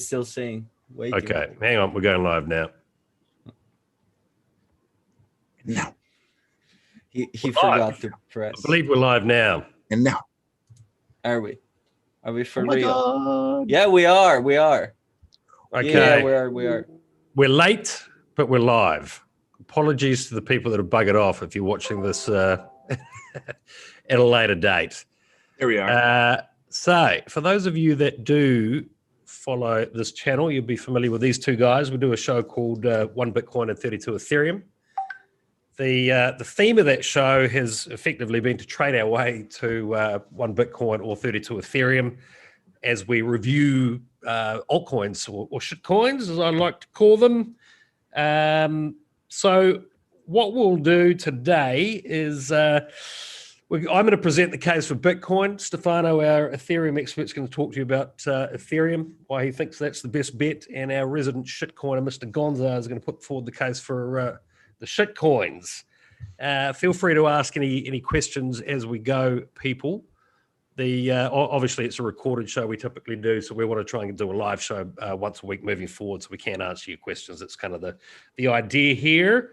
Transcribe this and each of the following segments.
still saying. Waiting. Okay, hang on. We're going live now. No. He forgot to press. I believe we're live now. And now. Are we? Are we for Oh my real? God. Yeah, we are. We are. Okay. Yeah, we are. We are. We're late, but we're live. Apologies to the people that have buggered off if you're watching this at a later date. Here we are. So, for those of you that do follow this channel, you'll be familiar with these two guys. We do a show called 1 Bitcoin and 32 Ethereum. The theme of that show has effectively been to trade our way to 1 Bitcoin or 32 Ethereum as we review altcoins or shitcoins, as I like to call them. So what we'll do today is I'm going to present the case for Bitcoin. Stefano, our Ethereum expert, is going to talk to you about Ethereum, why he thinks that's the best bet, and our resident shitcoiner, Mr. Gonzo, is going to put forward the case for the shitcoins. Feel free to ask any questions as we go, people. Obviously it's a recorded show we typically do, so we want to try and do a live show once a week moving forward, so we can answer your questions. It's kind of the idea here.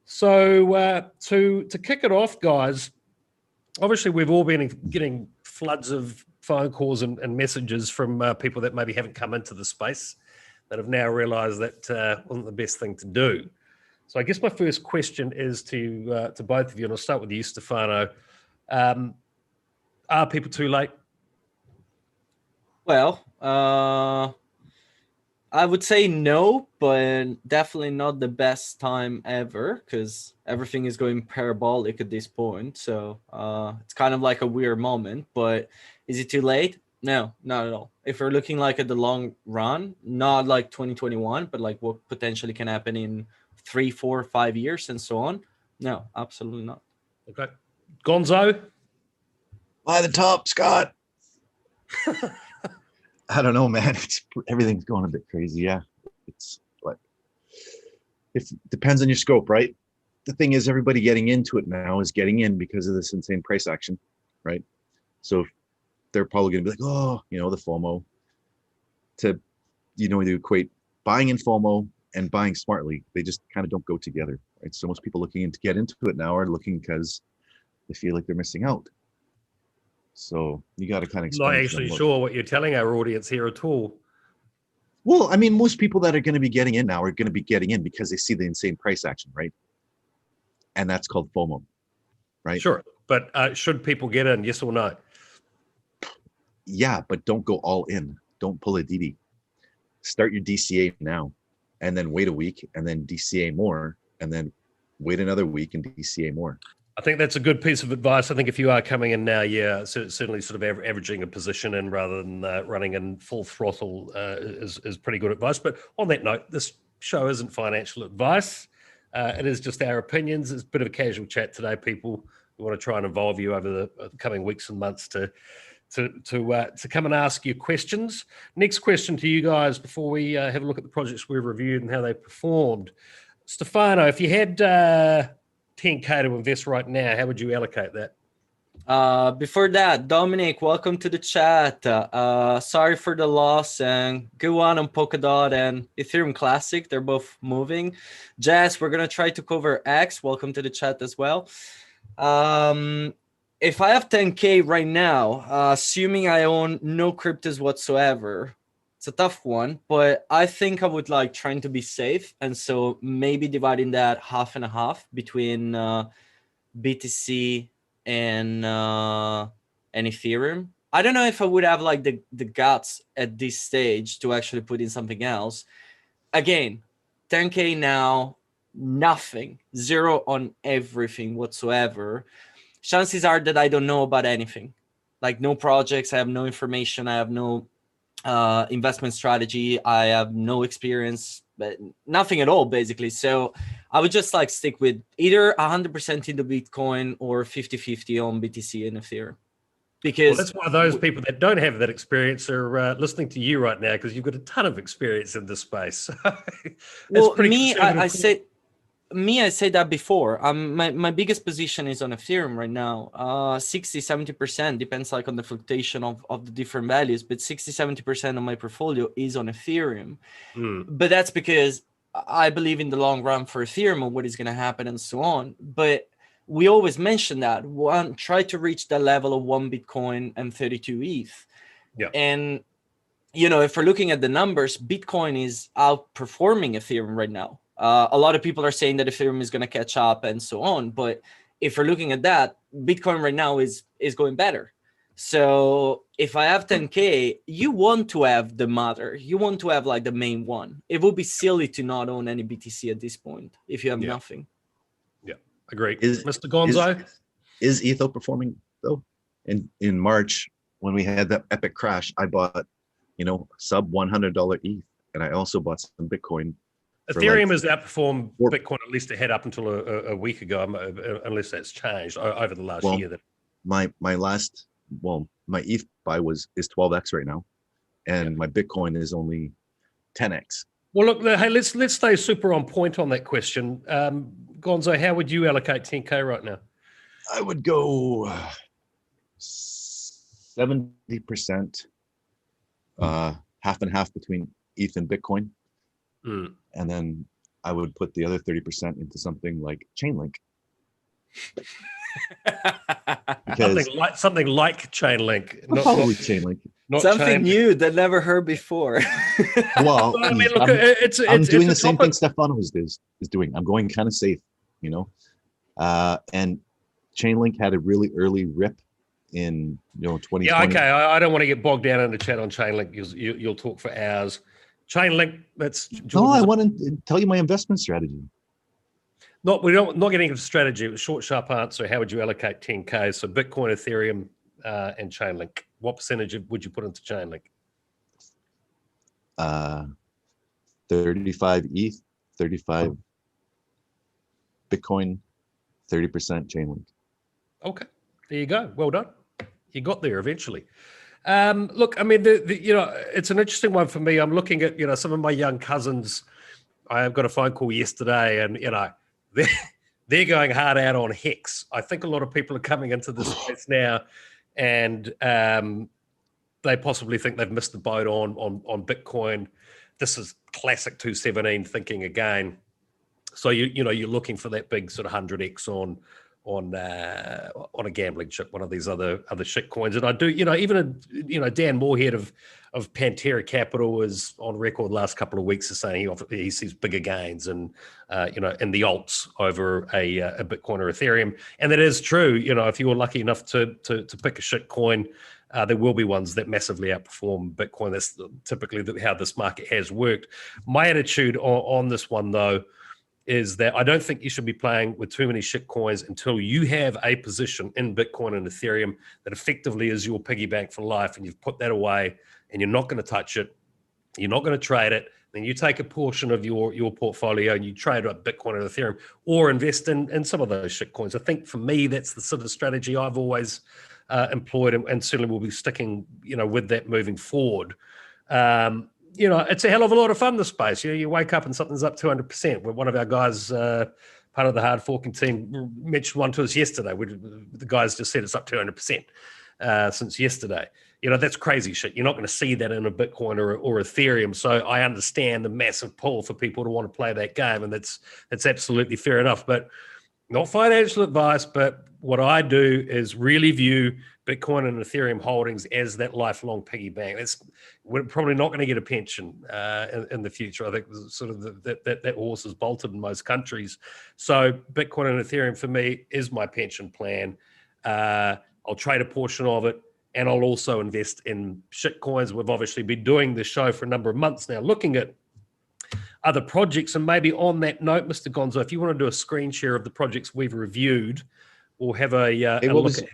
So to kick it off, guys, obviously we've all been getting floods of phone calls and messages from people that maybe haven't come into the space that have now realized that wasn't the best thing to do. So I guess my first question is to both of you, and I'll start with you, Stefano. Are people too late? Well, I would say no, but definitely not the best time ever, because everything is going parabolic at this point. So it's kind of like a weird moment. But is it too late? No, not at all. If we're looking like at the long run, not like 2021, but like what potentially can happen in 3, 4, 5 years and so on. No, absolutely not. Okay. Gonzo? By the top, Scott. I don't know, man. Everything's going a bit crazy. Yeah. It's like, it depends on your scope, right? The thing is, everybody getting into it now is getting in because of this insane price action, right? So they're probably going to be like, oh, the FOMO to, you equate buying in FOMO and buying smartly. They just kind of don't go together, right? So most people looking to get into it now are looking because they feel like they're missing out. So you got to kind of explain. Not actually sure what you're telling our audience here at all. Well, I mean, most people that are going to be getting in now are going to be getting in because they see the insane price action, right? And that's called FOMO, right? Sure. But should people get in, yes or no? Yeah, but don't go all in. Don't pull a DD. Start your DCA now, and then wait a week, and then DCA more, and then wait another week and DCA more. I think that's a good piece of advice. I think if you are coming in now, yeah, certainly sort of averaging a position in rather than running in full throttle is pretty good advice. But on that note, this show isn't financial advice. It is just our opinions. It's a bit of a casual chat today, people. We want to try and involve you over the coming weeks and months to come and ask you questions. Next question to you guys before we have a look at the projects we've reviewed and how they performed. Stefano, if you had 10K to invest right now, how would you allocate that? Before that, Dominic, welcome to the chat. Sorry for the loss, and good one on Polkadot and Ethereum Classic. They're both moving. Jess, we're going to try to cover X. Welcome to the chat as well. If I have 10K right now, assuming I own no cryptos whatsoever, it's a tough one, but I think I would like trying to be safe. And so maybe dividing that half and a half between BTC and Ethereum. I don't know if I would have like the guts at this stage to actually put in something else. Again, 10K now, nothing, zero on everything whatsoever. Chances are that I don't know about anything, like no projects. I have no information. I have no investment strategy. I have no experience, but nothing at all, basically. So I would just like stick with either 100% into Bitcoin or 50-50 on BTC and Ethereum. Because that's why those people that don't have that experience are listening to you right now, because you've got a ton of experience in this space. Well, me, I say me, I said that before. My biggest position is on Ethereum right now. 60-70% depends like on the fluctuation of the different values, but 60-70% of my portfolio is on Ethereum. But that's because I believe in the long run for Ethereum and what is going to happen and so on. But we always mention that try to reach the level of 1 Bitcoin and 32 ETH. Yeah. And if we're looking at the numbers, Bitcoin is outperforming Ethereum right now. A lot of people are saying that Ethereum is going to catch up and so on. But if we're looking at that, Bitcoin right now is going better. So if I have 10K, you want to have the mother. You want to have like the main one. It would be silly to not own any BTC at this point if you have nothing. Yeah, agree. Mr. Gonzo? Is ETHO performing though? In March, when we had that epic crash, I bought, sub $100 ETH, and I also bought some Bitcoin. Ethereum has outperformed Bitcoin, at least it had up until a week ago, unless that's changed over the last year. My ETH buy is 12x right now, and my Bitcoin is only 10x. Well, look, hey, let's stay super on point on that question. Gonzo, how would you allocate 10K right now? I would go 70%, half and half between ETH and Bitcoin. And then I would put the other 30% into something like Chainlink. something like Chainlink. Probably Chainlink. Something new that never heard before. Well, I mean, look, I'm doing the same thing Stefano is doing. I'm going kind of safe, and Chainlink had a really early rip in 2020. Yeah, okay. I don't want to get bogged down in the chat on Chainlink. You'll talk for hours. Chainlink, that's Jordan's. No, I want to tell you my investment strategy. Not getting into strategy. It was short, sharp answer. How would you allocate 10K? So Bitcoin, Ethereum, and Chainlink. What percentage would you put into Chainlink? 35 ETH, 35 Bitcoin, 30% Chainlink. Okay, there you go. Well done. You got there eventually. Look, I mean, it's an interesting one for me. I'm looking at, some of my young cousins. I got a phone call yesterday, and they're going hard out on Hex. I think a lot of people are coming into this space now, and they possibly think they've missed the boat on Bitcoin. This is classic 217 thinking again. So you're looking for that big sort of 100x on a gambling chip, one of these other shit coins. And I do, even Dan Moorhead of Pantera Capital is on record the last couple of weeks as saying he sees bigger gains in the alts over a Bitcoin or Ethereum. And that is true. If you were lucky enough to pick a shit coin, there will be ones that massively outperform Bitcoin. That's typically how this market has worked. My attitude on this one, though, is that I don't think you should be playing with too many shit coins until you have a position in Bitcoin and Ethereum that effectively is your piggy bank for life, and you've put that away and you're not going to touch it. You're not going to trade it. Then you take a portion of your portfolio and you trade up Bitcoin and Ethereum, or invest in some of those shit coins. I think for me, that's the sort of strategy I've always employed, and certainly will be sticking, with that moving forward. It's a hell of a lot of fun, this space. You wake up and something's up 200%. One of our guys, part of the HardForking team, mentioned one to us yesterday. The guys just said it's up 200% since yesterday. That's crazy shit. You're not going to see that in a Bitcoin or Ethereum. So I understand the massive pull for people to want to play that game, and that's absolutely fair enough. But not financial advice, but what I do is really view Bitcoin and Ethereum holdings as that lifelong piggy bank. We're probably not going to get a pension in the future. I think sort of that horse is bolted in most countries. So Bitcoin and Ethereum for me is my pension plan. I'll trade a portion of it, and I'll also invest in shit coins. We've obviously been doing this show for a number of months now, looking at other projects. And maybe on that note, Mr. Gonzo, if you want to do a screen share of the projects we've reviewed, we'll have a look at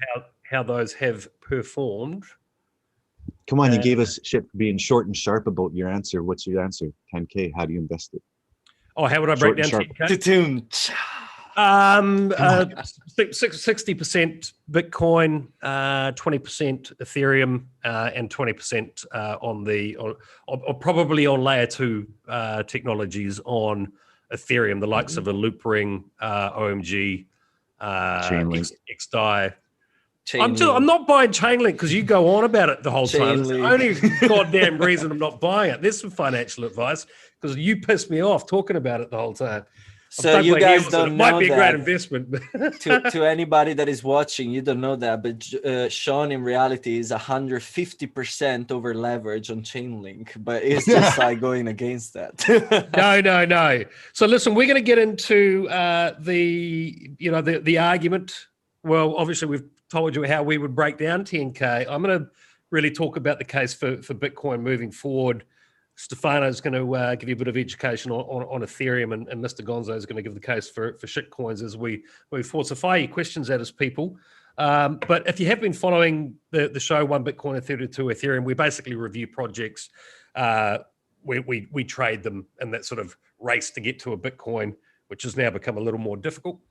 how those have performed. Come on, you gave us shit for being short and sharp about your answer. What's your answer? 10K, how do you invest it? Oh, how would I break down 10K? 60% Bitcoin, 20% Ethereum, and 20% probably on layer 2 technologies on Ethereum, the likes of a Loopring, OMG, Chainlink. XDAI. I'm Chainlink. not buying Chainlink because you go on about it the whole time. It's the Chainlink. only goddamn reason I'm not buying it. There's some financial advice because you pissed me off talking about it the whole time. So you guys don't it know might be a that. great investment. to anybody that is watching, you don't know that, but Sean in reality is 150% over leverage on Chainlink, but it's just like going against that. No. So listen, we're going to get into the argument. Well, obviously we've told you how we would break down 10K. I'm going to really talk about the case for Bitcoin moving forward. Stefano's going to give you a bit of education on Ethereum, and Mr. Gonzo is going to give the case for shitcoins as we move forward. So fire your questions at us, people. But if you have been following the show, One Bitcoin, Ethereum, Two Ethereum, we basically review projects. We trade them in that sort of race to get to a Bitcoin, which has now become a little more difficult.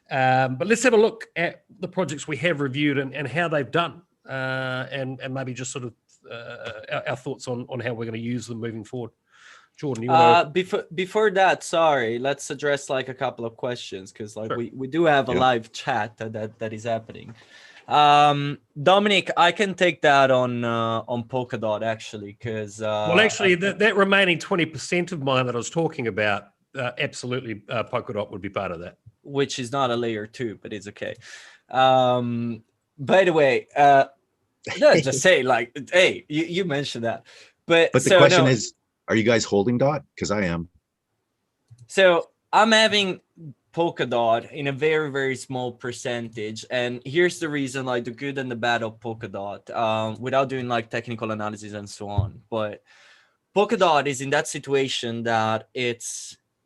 But let's have a look at the projects we have reviewed and how they've done, and maybe just sort of our thoughts on how we're going to use them moving forward. Jordan, you want to... before that, sorry, let's address like a couple of questions because like sure. we do have a live chat that is happening. Dominic, I can take that on Polkadot actually because that remaining 20% of mine that I was talking about, absolutely Polkadot would be part of that. Which is not a layer 2, but it's okay. By the way, no, just say like, hey, you mentioned that, but the question is, are you guys holding DOT? Because I am. So I'm having Polkadot in a very, very small percentage, and here's the reason, like the good and the bad of Polkadot, without doing like technical analysis and so on. But Polkadot is in that situation that it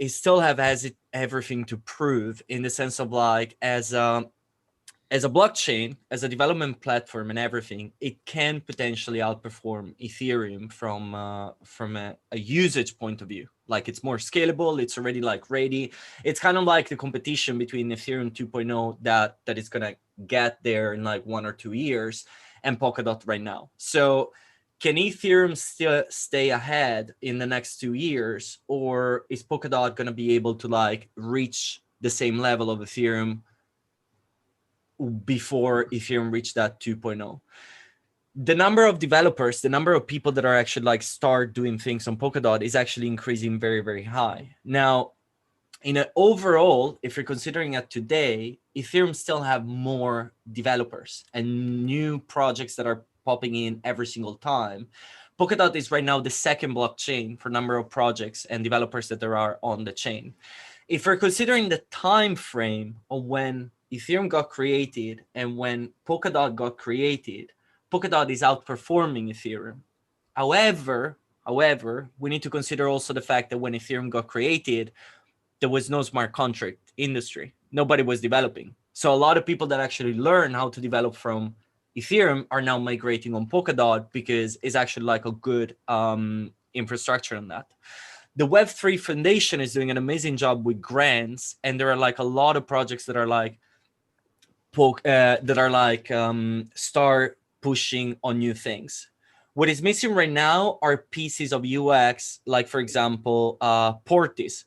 still has everything to prove in the sense of like as a blockchain, as a development platform and everything, it can potentially outperform Ethereum from a usage point of view. Like it's more scalable, it's already like ready. It's kind of like the competition between Ethereum 2.0 that is gonna get there in like 1 or 2 years and Polkadot right now. So can Ethereum still stay ahead in the next 2 years, or is Polkadot gonna be able to like reach the same level of Ethereum before Ethereum reached that 2.0? The number of developers, the number of people that are actually like start doing things on Polkadot is actually increasing very, very high. Now, in an overall, if you're considering it today, Ethereum still have more developers and new projects that are popping in every single time. Polkadot is right now the second blockchain for number of projects and developers that there are on the chain. If we're considering the time frame of when Ethereum got created and when Polkadot got created, Polkadot is outperforming Ethereum. However, we need to consider also the fact that when Ethereum got created, there was no smart contract industry. Nobody was developing. So a lot of people that actually learn how to develop from Ethereum are now migrating on Polkadot because it's actually like a good infrastructure on that. The Web3 Foundation is doing an amazing job with grants, and there are like a lot of projects that are like start pushing on new things. What is missing right now are pieces of UX, like for example, Portis.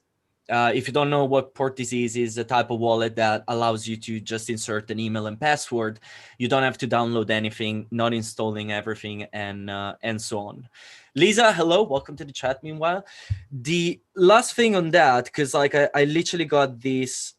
If you don't know what Portis is a type of wallet that allows you to just insert an email and password. You don't have to download anything, not installing everything, and so on. Lisa, hello, welcome to the chat. Meanwhile, the last thing on that, because like I literally got this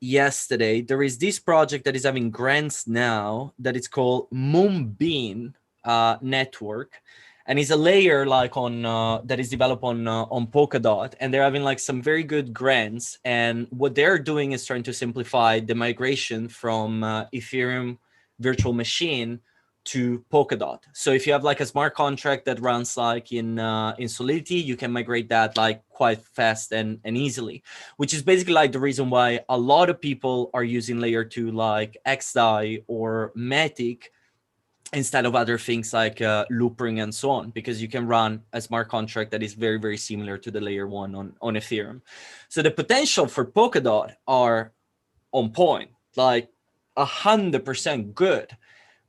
yesterday. There is this project that is having grants now that it's called Moonbeam Network. And it's a layer like on that is developed on Polkadot, and they're having like some very good grants. And what they're doing is trying to simplify the migration from Ethereum virtual machine to Polkadot. So if you have like a smart contract that runs like in Solidity, you can migrate that like quite fast and easily, which is basically like the reason why a lot of people are using layer 2 like XDAI or Matic instead of other things like Loopring and so on, because you can run a smart contract that is very, very similar to the layer 1 on Ethereum. So the potential for Polkadot are on point, like 100% good.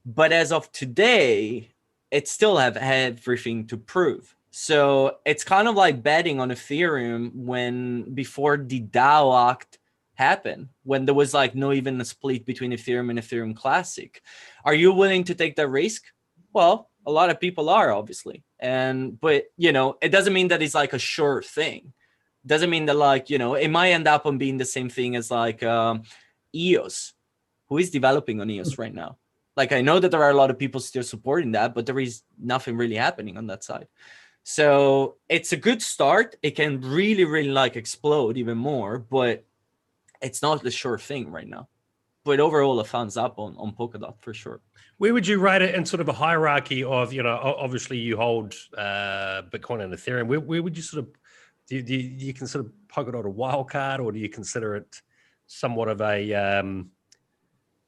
But as of today, it still have everything to prove. So it's kind of like betting on Ethereum before the DAO Act happened, when there was like no even a split between Ethereum and Ethereum Classic. Are you willing to take that risk? Well, a lot of people are, obviously. But you know, it doesn't mean that it's like a sure thing. Doesn't mean that, like, you know, it might end up on being the same thing as like EOS. Who is developing on EOS right now? Like, I know that there are a lot of people still supporting that, but there is nothing really happening on that side. So it's a good start. It can really, really like explode even more, but it's not the sure thing right now. But overall, a thumbs up on Polkadot for sure. Where would you rate it in sort of a hierarchy of, you know, obviously you hold Bitcoin and Ethereum. Where would you sort of, do you consider Polkadot a wild card, or do you consider it somewhat of a,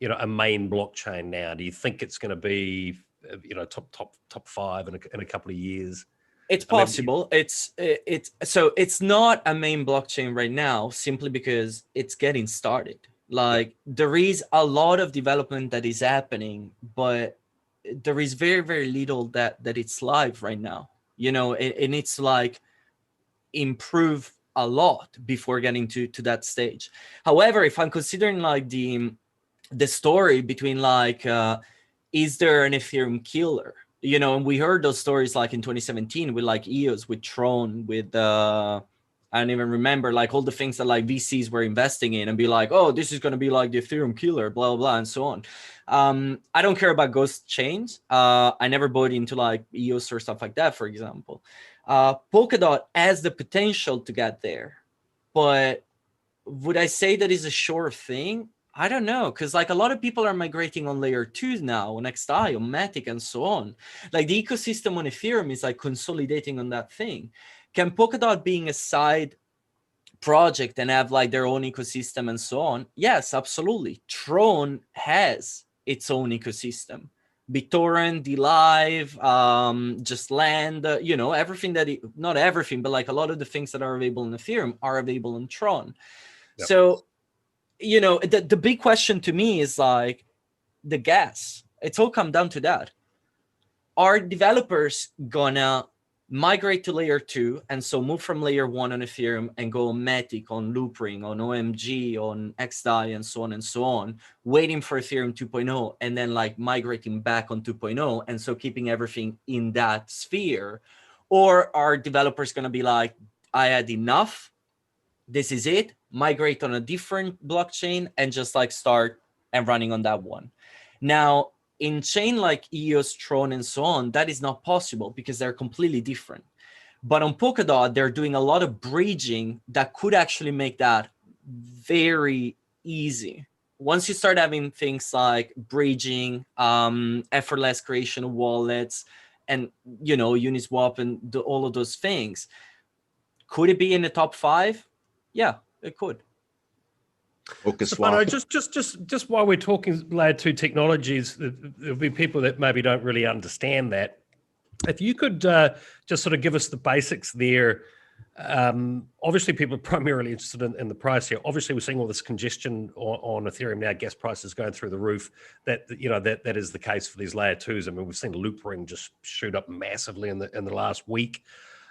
you know, a main blockchain now? Do you think it's going to be, you know, top five in a couple of years? It's possible. It's not a main blockchain right now, simply because it's getting started. Like, there is a lot of development that is happening, but there is very, very little that it's live right now. You know, it needs to like improve a lot before getting to that stage. However, if I'm considering like the story between like, is there an Ethereum killer? You know, and we heard those stories like in 2017 with like EOS, with Tron, with I don't even remember, like all the things that like VCs were investing in, and be like, oh, this is going to be like the Ethereum killer, blah, blah, blah, and so on. I don't care about ghost chains. I never bought into like EOS or stuff like that, for example. Polkadot has the potential to get there, but would I say that is a sure thing? I don't know, because like a lot of people are migrating on layer 2 now, on XI, on Matic, and so on. Like the ecosystem on Ethereum is like consolidating on that thing. Can Polkadot being a side project and have like their own ecosystem and so on? Yes, absolutely. Tron has its own ecosystem. BitTorrent, DLive, Just Land, you know, everything that, not everything, but like a lot of the things that are available in Ethereum are available in Tron. Yep. So, you know, the big question to me is like the gas. It's all come down to that. Are developers gonna migrate to layer 2 and so move from layer 1 on Ethereum and go on Matic, on Loopring, on OMG, on XDAI, and so on, waiting for Ethereum 2.0 and then like migrating back on 2.0 and so keeping everything in that sphere? Or are developers gonna be like, I had enough, this is it, migrate on a different blockchain and just like start and running on that one? Now, in chain like EOS, Tron, and so on, that is not possible because they're completely different. But on Polkadot, they're doing a lot of bridging that could actually make that very easy. Once you start having things like bridging, effortless creation of wallets, and, you know, Uniswap and all of those things, could it be in the top 5? Yeah, it could. Stefano, just while we're talking layer 2 technologies, there'll be people that maybe don't really understand that. If you could just sort of give us the basics there. Obviously, people are primarily interested in the price here. Obviously, we're seeing all this congestion on Ethereum now. Gas prices going through the roof. That, you know, that is the case for these layer 2s. I mean, we've seen Loopring just shoot up massively in the last week.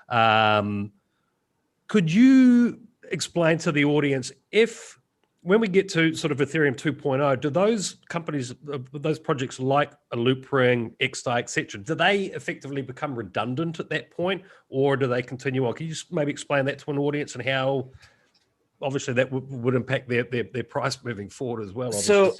Could you explain to the audience, if when we get to sort of Ethereum 2.0, do those companies, those projects like a Loopring, XDAI, etc., do they effectively become redundant at that point, or do they continue on? Can you just maybe explain that to an audience and how, obviously, that would impact their price moving forward as well? Obviously. So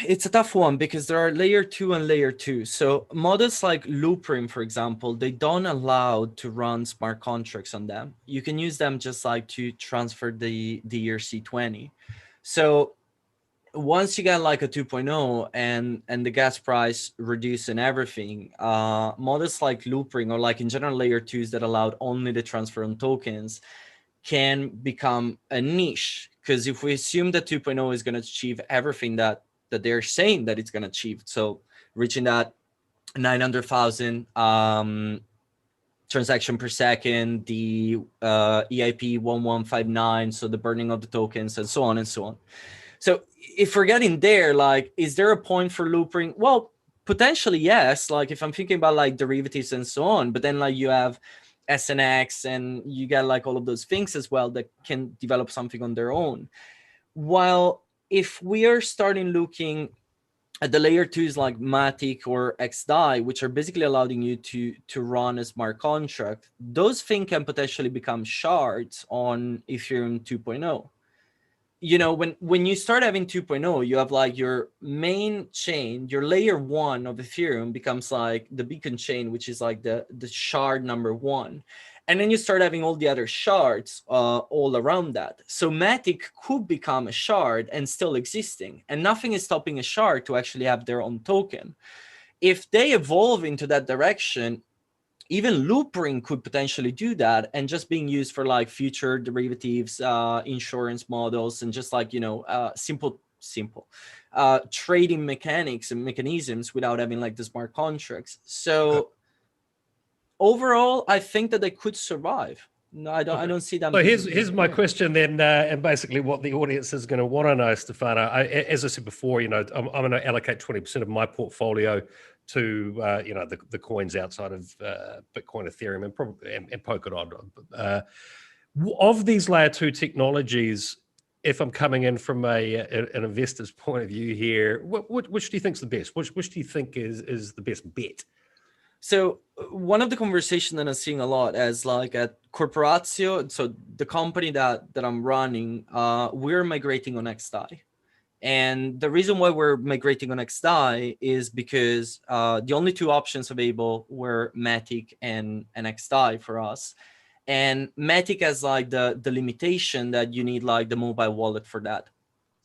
it's a tough one because there are layer 2 and layer 2. So models like Loopring, for example, they don't allow to run smart contracts on them. You can use them just like to transfer the ERC20. So once you get like a 2.0 and the gas price reduce and everything, models like Loopring, or like in general layer 2s that allowed only the transfer on tokens, can become a niche. Because if we assume that 2.0 is going to achieve everything that they're saying that it's going to achieve, so reaching that 900,000 transaction per second, the EIP 1159, so the burning of the tokens, and so on and so on. So if we're getting there, like, is there a point for Loopring? Well, potentially yes. Like if I'm thinking about like derivatives and so on, but then like you have SNX, and you got like all of those things as well that can develop something on their own. While if we are starting looking at the layer 2s like Matic or XDAI, which are basically allowing you to run a smart contract, those things can potentially become shards on Ethereum 2.0. You know, when you start having 2.0, you have like your main chain, your layer 1 of Ethereum becomes like the beacon chain, which is like the shard number 1. And then you start having all the other shards all around that. So Matic could become a shard and still existing. And nothing is stopping a shard to actually have their own token. If they evolve into that direction, even Loopring could potentially do that, and just being used for like future derivatives, insurance models, and just like, you know, simple trading mechanics and mechanisms without having like the smart contracts. So overall, I think that they could survive. No, I don't see them. So here's my question then, and basically what the audience is going to want to know, Stefano. As I said before, you know, I'm going to allocate 20% of my portfolio to you know, the coins outside of Bitcoin, Ethereum, and probably and Polkadot. Of these layer 2 technologies, if I'm coming in from an investor's point of view here, which do you think is the best? Which do you think is the best bet? So one of the conversations that I'm seeing a lot is like at Corporatio, so the company that I'm running, we're migrating on XDAI. And the reason why we're migrating on XDAI is because the only 2 options available were Matic and XDAI for us. And Matic has like the limitation that you need like the mobile wallet for that,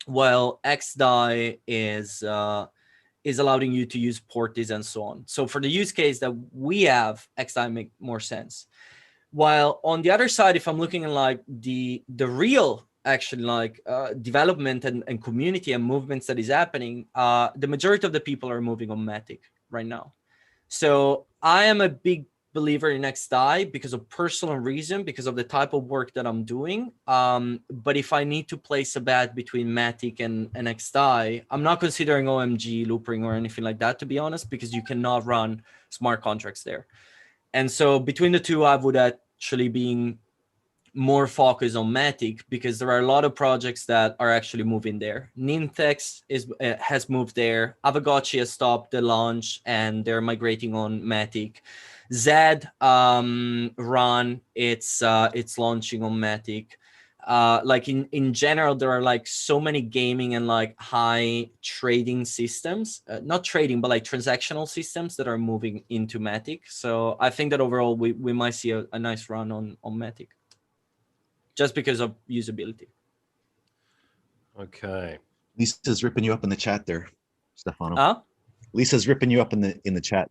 while XDAI is allowing you to use porties and so on. So for the use case that we have, XDAI make more sense. While on the other side, if I'm looking at like the real actually like development and community and movements that is happening, the majority of the people are moving on Matic right now. So I am a big believer in XDAI because of personal reason, because of the type of work that I'm doing. But if I need to place a bet between Matic and XDAI, I'm not considering OMG, Loopring, or anything like that, to be honest, because you cannot run smart contracts there. And so between the 2, I would actually be more focused on Matic, because there are a lot of projects that are actually moving there. Nintex has moved there. Avagotchi has stopped the launch and they're migrating on Matic. Zed Run, it's launching on Matic. Like in general, there are like so many gaming and like high trading systems, not trading, but like transactional systems that are moving into Matic. So I think that overall we might see a nice run on Matic, just because of usability. Okay. Lisa's ripping you up in the chat there, Stefano. Huh? Lisa's ripping you up in the chat.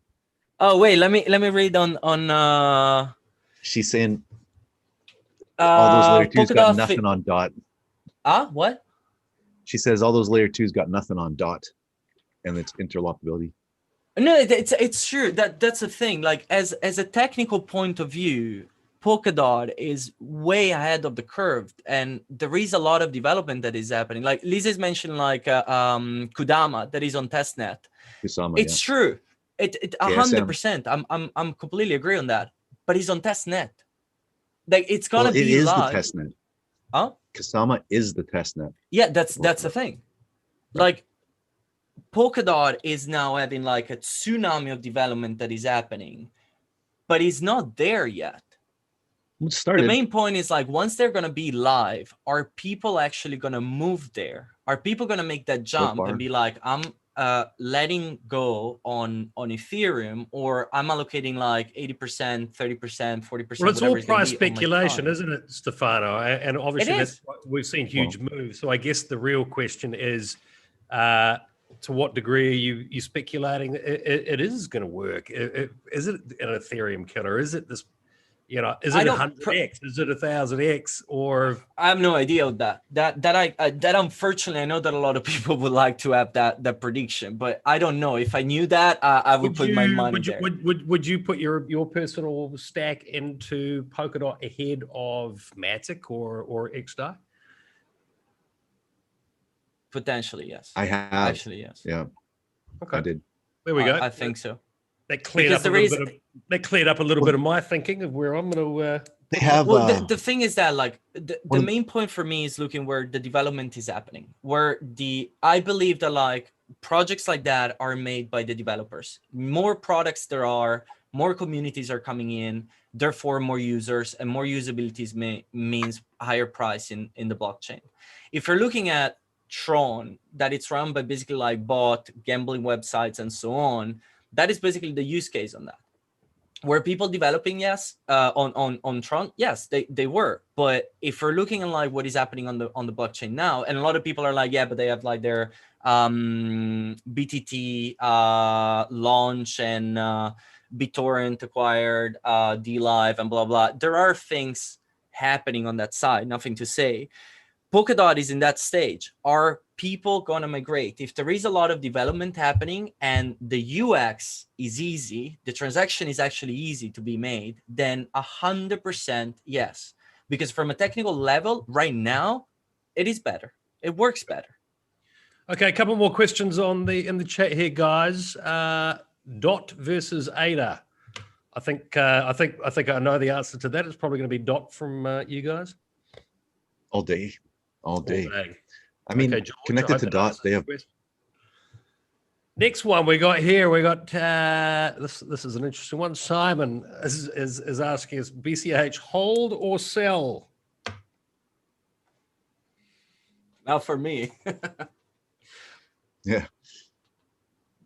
Oh wait, let me read on. She's saying all those layer 2s got Polkadot nothing on DOT. What? She says all those layer 2s got nothing on DOT and its interlopability. No, it's true. That's the thing. Like as a technical point of view, Polkadot is way ahead of the curve, and there is a lot of development that is happening. Like Lisa's mentioned, like Kudama that is on testnet. Kusama, It's true. It 100%. I'm completely agree on that. But it's on testnet. Like it's gonna it be is live. the testnet. Huh? Kusama is the testnet. Yeah, that's the thing. Like Polkadot is now having like a tsunami of development that is happening, but it's not there yet. The main point is like once they're gonna be live, are people actually gonna move there? Are people gonna make that jump and be like, I'm letting go on Ethereum, or I'm allocating like 80%, 30%, 40%? Well, it's all price speculation, isn't it, Stefano? And obviously that's we've seen huge moves. So I guess the real question is, to what degree are you speculating it is going to work? Is it an Ethereum killer? Is it this? You know, is it 100x? Is it 1000x? Or I have no idea of that. That unfortunately, I know that a lot of people would like to have that prediction, but I don't know. If I knew that, I would put my money there. Would you put your personal stack into Polkadot ahead of Matic or XDAI? Potentially, yes. I have. Actually, yes. Yeah. Okay. I did. There we go. I think so. That cleared Because up a there little is bit. That cleared up a little bit of my thinking of where I'm going to. They have well, the thing is that like the one of- main point for me is looking where the development is happening, where I believe that like projects like that are made by the developers. More products there are, more communities are coming in, therefore more users, and more usabilities means higher price in the blockchain. If you're looking at Tron, that it's run by basically like bot gambling websites and so on, that is basically the use case on that. Were people developing? Yes. On Tron, yes, they were. But if we're looking at like what is happening on the blockchain now, and a lot of people are like, yeah, but they have like their BTT launch and BitTorrent acquired DLive and blah blah. There are things happening on that side. Nothing to say. Polkadot is in that stage. Are people gonna migrate? If there is a lot of development happening and the UX is easy, the transaction is actually easy to be made, then 100% yes. Because from a technical level, right now, it is better. It works better. Okay, a couple more questions in the chat here, guys. Dot versus Ada. I think I know the answer to that. It's probably going to be Dot from you guys. all day. All day. I mean, Okay, George, connected to Dot, they have. Next one we got here. We got this. This is an interesting one. Simon is asking us: BCH hold or sell? Now for me. Yeah.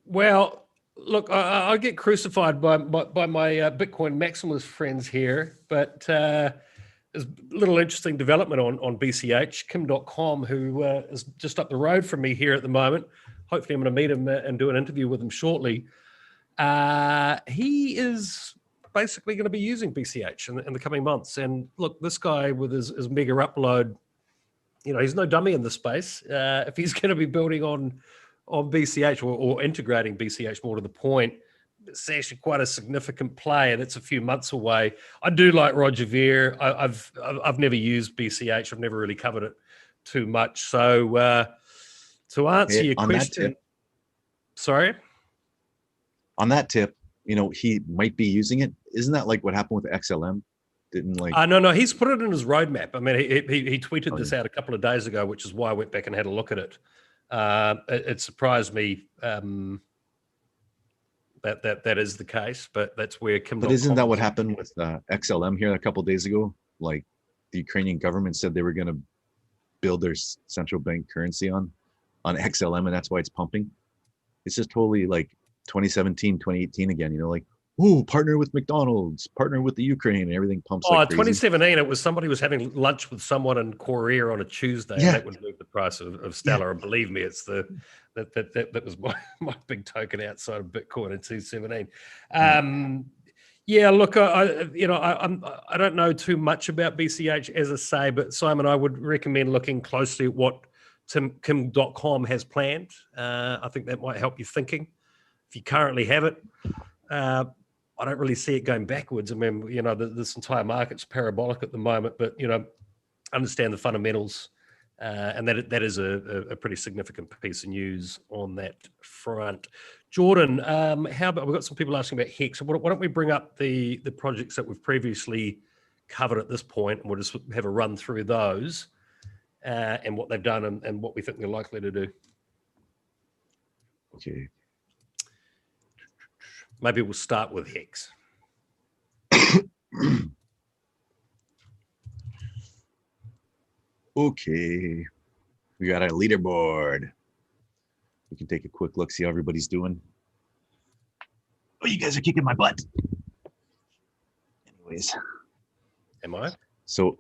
Well, look, I get crucified by my Bitcoin maximalist friends here, but there's a little interesting development on BCH. Kim.com, who is just up the road from me here at the moment. Hopefully I'm going to meet him and do an interview with him shortly. He is basically going to be using BCH in the coming months. And look, this guy with his mega upload, you know, he's no dummy in the space. If he's going to be building on BCH or integrating BCH more to the point, it's actually quite a significant play, and it's a few months away. I do like Roger Ver. I've never used BCH. I've never really covered it too much. So to answer your question, sorry. On that tip, you know, he might be using it. Isn't that like what happened with XLM? Didn't like? No, he's put it in his roadmap. I mean, he tweeted this out a couple of days ago, which is why I went back and had a look at it. It surprised me that is the case, but that's where Kim. But isn't that what happened with XLM here a couple of days ago? Like the Ukrainian government said they were going to build their central bank currency on XLM, and that's why it's pumping. It's just totally like 2017, 2018 again. You know, like, ooh, partner with McDonald's, partner with the Ukraine, and everything pumps. Oh, like 2017, it was somebody was having lunch with someone in Korea on a Tuesday, and that would move the price of Stellar. Yeah. And believe me, it's that was my big token outside of Bitcoin in 2017. Yeah, look, I don't know too much about BCH as I say, but Simon, I would recommend looking closely at what Kim.com has planned. I think that might help you thinking. If you currently have it, I don't really see it going backwards. I mean, you know, this entire market's parabolic at the moment, but, you know, understand the fundamentals. And that is a pretty significant piece of news on that front. Jordan, how about, we've got some people asking about Hex. Why don't we bring up the projects that we've previously covered at this point, and we'll just have a run through those and what they've done and what we think they're likely to do. Okay. Maybe we'll start with Hex. Okay. We got a leaderboard. We can take a quick look, see how everybody's doing. Oh, you guys are kicking my butt. Anyways. Am I? So,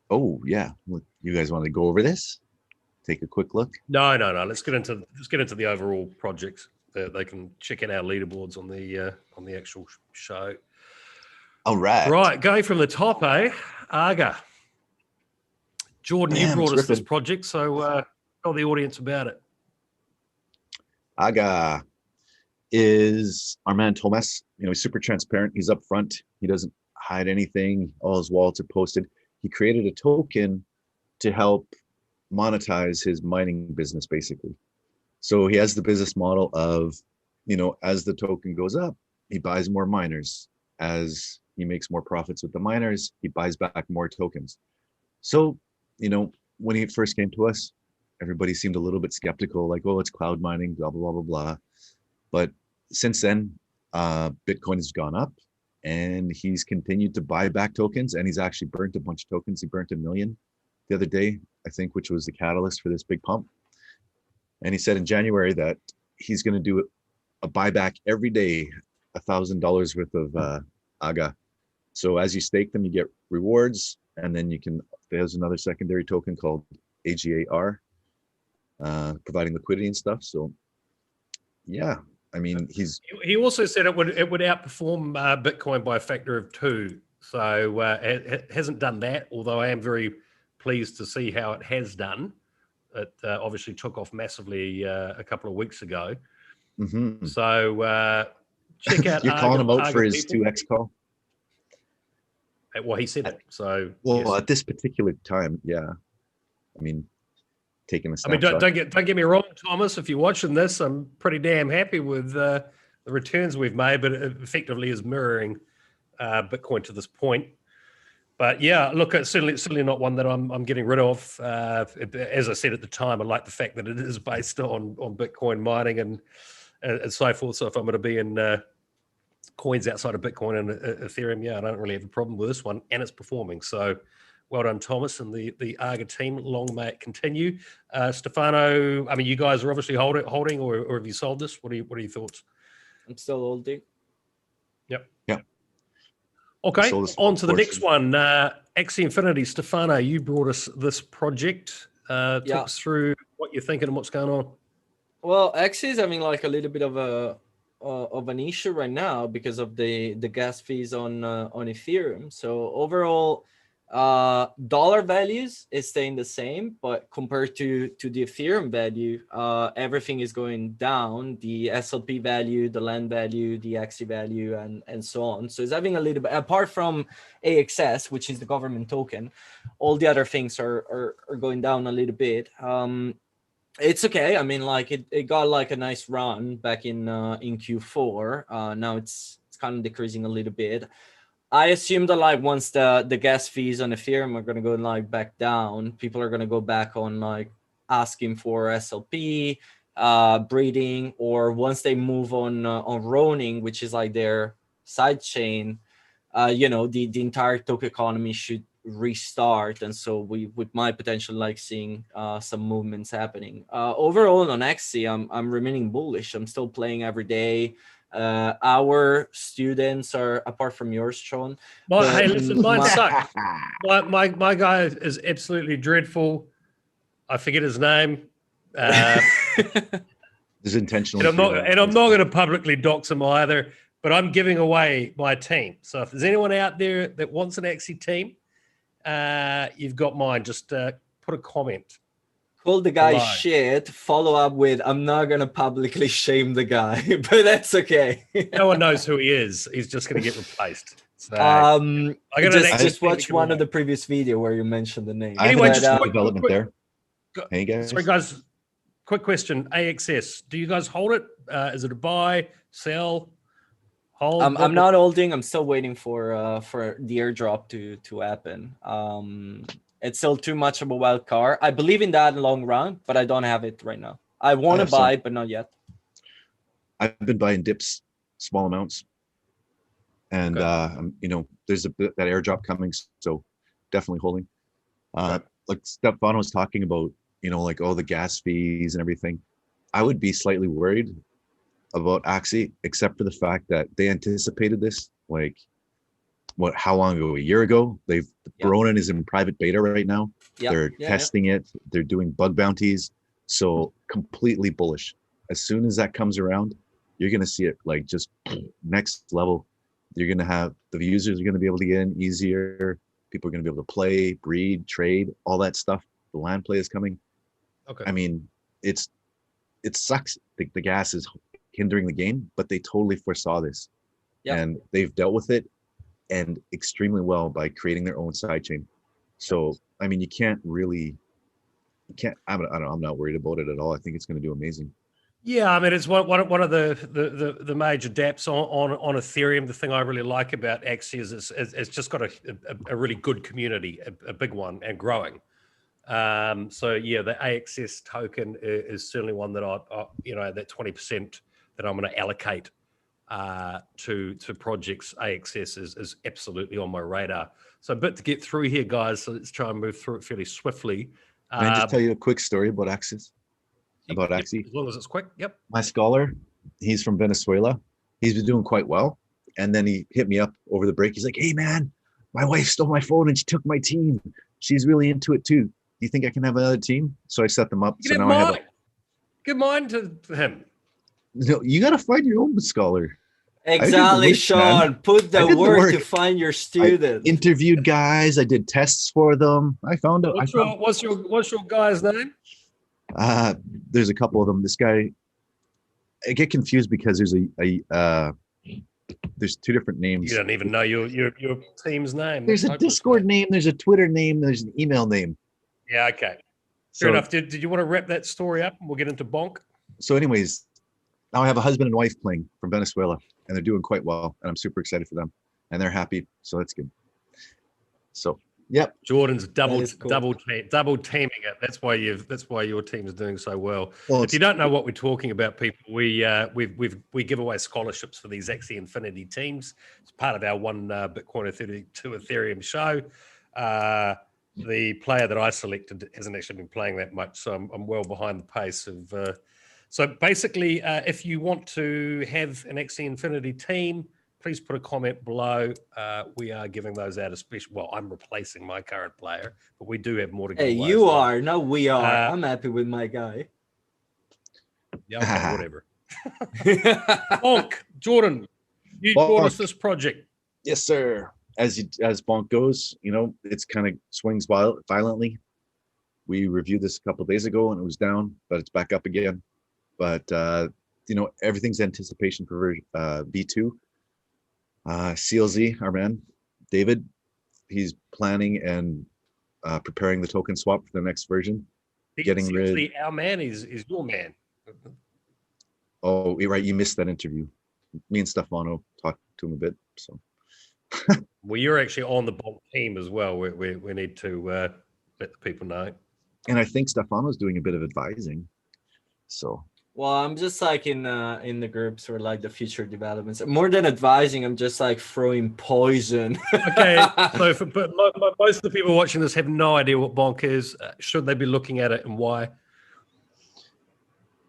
oh yeah. You guys want to go over this? Take a quick look? No. Let's get into the overall projects. They can check in our leaderboards on the actual show. All right. Right, going from the top, Aga. Jordan, you brought us this project, so tell the audience about it. Aga is our man Thomas. You know, he's super transparent. He's up front. He doesn't hide anything. All his wallets are posted. He created a token to help monetize his mining business, basically. So he has the business model of as the token goes up, he buys more miners. As he makes more profits with the miners, he buys back more tokens. So, when he first came to us, everybody seemed a little bit skeptical, like, oh, it's cloud mining, blah, blah, blah, blah, blah. But since then, Bitcoin has gone up and he's continued to buy back tokens, and he's actually burnt a bunch of tokens. He burnt 1 million the other day, I think, which was the catalyst for this big pump. And he said in January that he's going to do a buyback every day, $1,000 worth of AGA. So as you stake them, you get rewards, and then there's another secondary token called AGAR, providing liquidity and stuff. So yeah, I mean, he also said it would outperform Bitcoin by a factor of 2. So it hasn't done that, although I am very pleased to see how it has done. It obviously took off massively a couple of weeks ago. Mm-hmm. So check out. You're calling him out for his 2x call? Well, he said it. So well, at this particular time, yeah. I mean, taking a snapshot. I mean, don't get me wrong, Thomas. If you're watching this, I'm pretty damn happy with the returns we've made, but it effectively is mirroring Bitcoin to this point. But yeah, look, it's certainly not one that I'm getting rid of. As I said at the time, I like the fact that it is based on Bitcoin mining and so forth. So if I'm going to be in coins outside of Bitcoin and Ethereum, yeah, I don't really have a problem with this one, and it's performing. So well done, Thomas, and the AGA team. Long may it continue. Stefano, I mean, you guys are obviously holding, or have you sold this? What are your thoughts? I'm still holding. Yep. Yeah. Okay, on to the next one. Axie Infinity. Stefano, you brought us this project. Talk us through what you're thinking and what's going on. Well, Axie is having like a little bit of an issue right now because of the gas fees on Ethereum. So overall, dollar values is staying the same, but compared to the Ethereum value, everything is going down. The SLP value, the land value, the Axie value, and so on. So it's having a little bit, apart from AXS, which is the government token, all the other things are going down a little bit. It's okay. I mean, like it got like a nice run back in Q4. Now it's kind of decreasing a little bit. I assume that like once the gas fees on Ethereum are going to go like back down, people are going to go back on like asking for SLP, breeding, or once they move on Ronin, which is like their side chain, the entire token economy should restart, and so we might potentially like seeing some movements happening. Overall on Axie, I'm remaining bullish. I'm still playing every day. Our students are, apart from yours, Sean. Hey, listen, mine suck. My guy is absolutely dreadful. I forget his name. Is intentionally. And I'm not going to publicly dox him either. But I'm giving away my team. So if there's anyone out there that wants an Axie team, you've got mine. Just put a comment. Call the guy shit, follow up with, I'm not going to publicly shame the guy, but that's okay. No one knows who he is. He's just going to get replaced. So, just watch one of the previous video where you mentioned the name. Anyway, just development there. Hey guys. Sorry guys, quick question. AXS, do you guys hold it? Is it a buy, sell, hold? I'm not holding. I'm still waiting for the airdrop to happen. It's still too much of a wild card. I believe in that long run, but I don't have it right now. I want to buy, but not yet. I've been buying dips, small amounts, and there's that airdrop coming, so definitely holding. Like Stefano was talking about, like the gas fees and everything. I would be slightly worried about Axie, except for the fact that they anticipated this, like how long ago? A year ago. Ronin is in private beta right now. They're testing it. They're doing bug bounties. So completely bullish. As soon as that comes around, you're going to see it like just next level. You're going to have the users are going to be able to get in easier. People are going to be able to play, breed, trade, all that stuff. The land play is coming. Okay. I mean, it sucks. The gas is hindering the game, but they totally foresaw this, and they've dealt with it and extremely well by creating their own sidechain. So, I mean, I'm not worried about it at all. I think it's going to do amazing. Yeah, I mean, it's one of the major dApps on Ethereum. The thing I really like about Axie is it's just got a really good community, a big one, and growing. So yeah, the AXS token is certainly one that that 20% that I'm going to allocate to projects. AXS is absolutely on my radar. So a bit to get through here, guys. So let's try and move through it fairly swiftly. Can I just tell you a quick story about Axie? About Axie? As long as it's quick. Yep. My scholar, he's from Venezuela. He's been doing quite well. And then he hit me up over the break. He's like, hey, man, my wife stole my phone and she took my team. She's really into it too. Do you think I can have another team? So I set them up. So now I have Give mine to him. No, you got to find your own scholar. Exactly, Sean. Man. Put the work to find your students. I interviewed guys. I did tests for them. I found out. What's your guy's name? There's a couple of them. This guy, I get confused because there's two different names. You don't even know your team's name. There's a Discord name. There's a Twitter name. There's an email name. Yeah. Okay. Fair enough. Did you want to wrap that story up and we'll get into Bonk? So anyways, now I have a husband and wife playing from Venezuela and they're doing quite well. And I'm super excited for them and they're happy. So that's good. So, yep. Jordan's double teaming it. That's why your team is doing so well. If you don't know what we're talking about, people, we give away scholarships for these Axie Infinity teams. It's part of our one Bitcoin 32 Ethereum show. The player that I selected hasn't actually been playing that much, so I'm well behind the pace of. So basically, if you want to have an Axie Infinity team, please put a comment below. We are giving those out especially. Well, I'm replacing my current player, but we do have more to give away. Hey, you are. No, we are. I'm happy with my guy. Yeah, okay, whatever. Bonk, Jordan, you brought us this project. Yes, sir. As Bonk goes, it's kind of swings violently. We reviewed this a couple of days ago and it was down, but it's back up again. But everything's anticipation for V2. CLZ, our man, David, he's planning and preparing the token swap for the next version. Our man is your man. Oh, you're right. You missed that interview. Me and Stefano talked to him a bit. So. Well, you're actually on the Bonk team as well. We need to let the people know. And I think Stefano's doing a bit of advising. So. Well, I'm just like in the groups for like the future developments. More than advising, I'm just like throwing poison. Okay, but most of the people watching this have no idea what Bonk is. Should they be looking at it and why?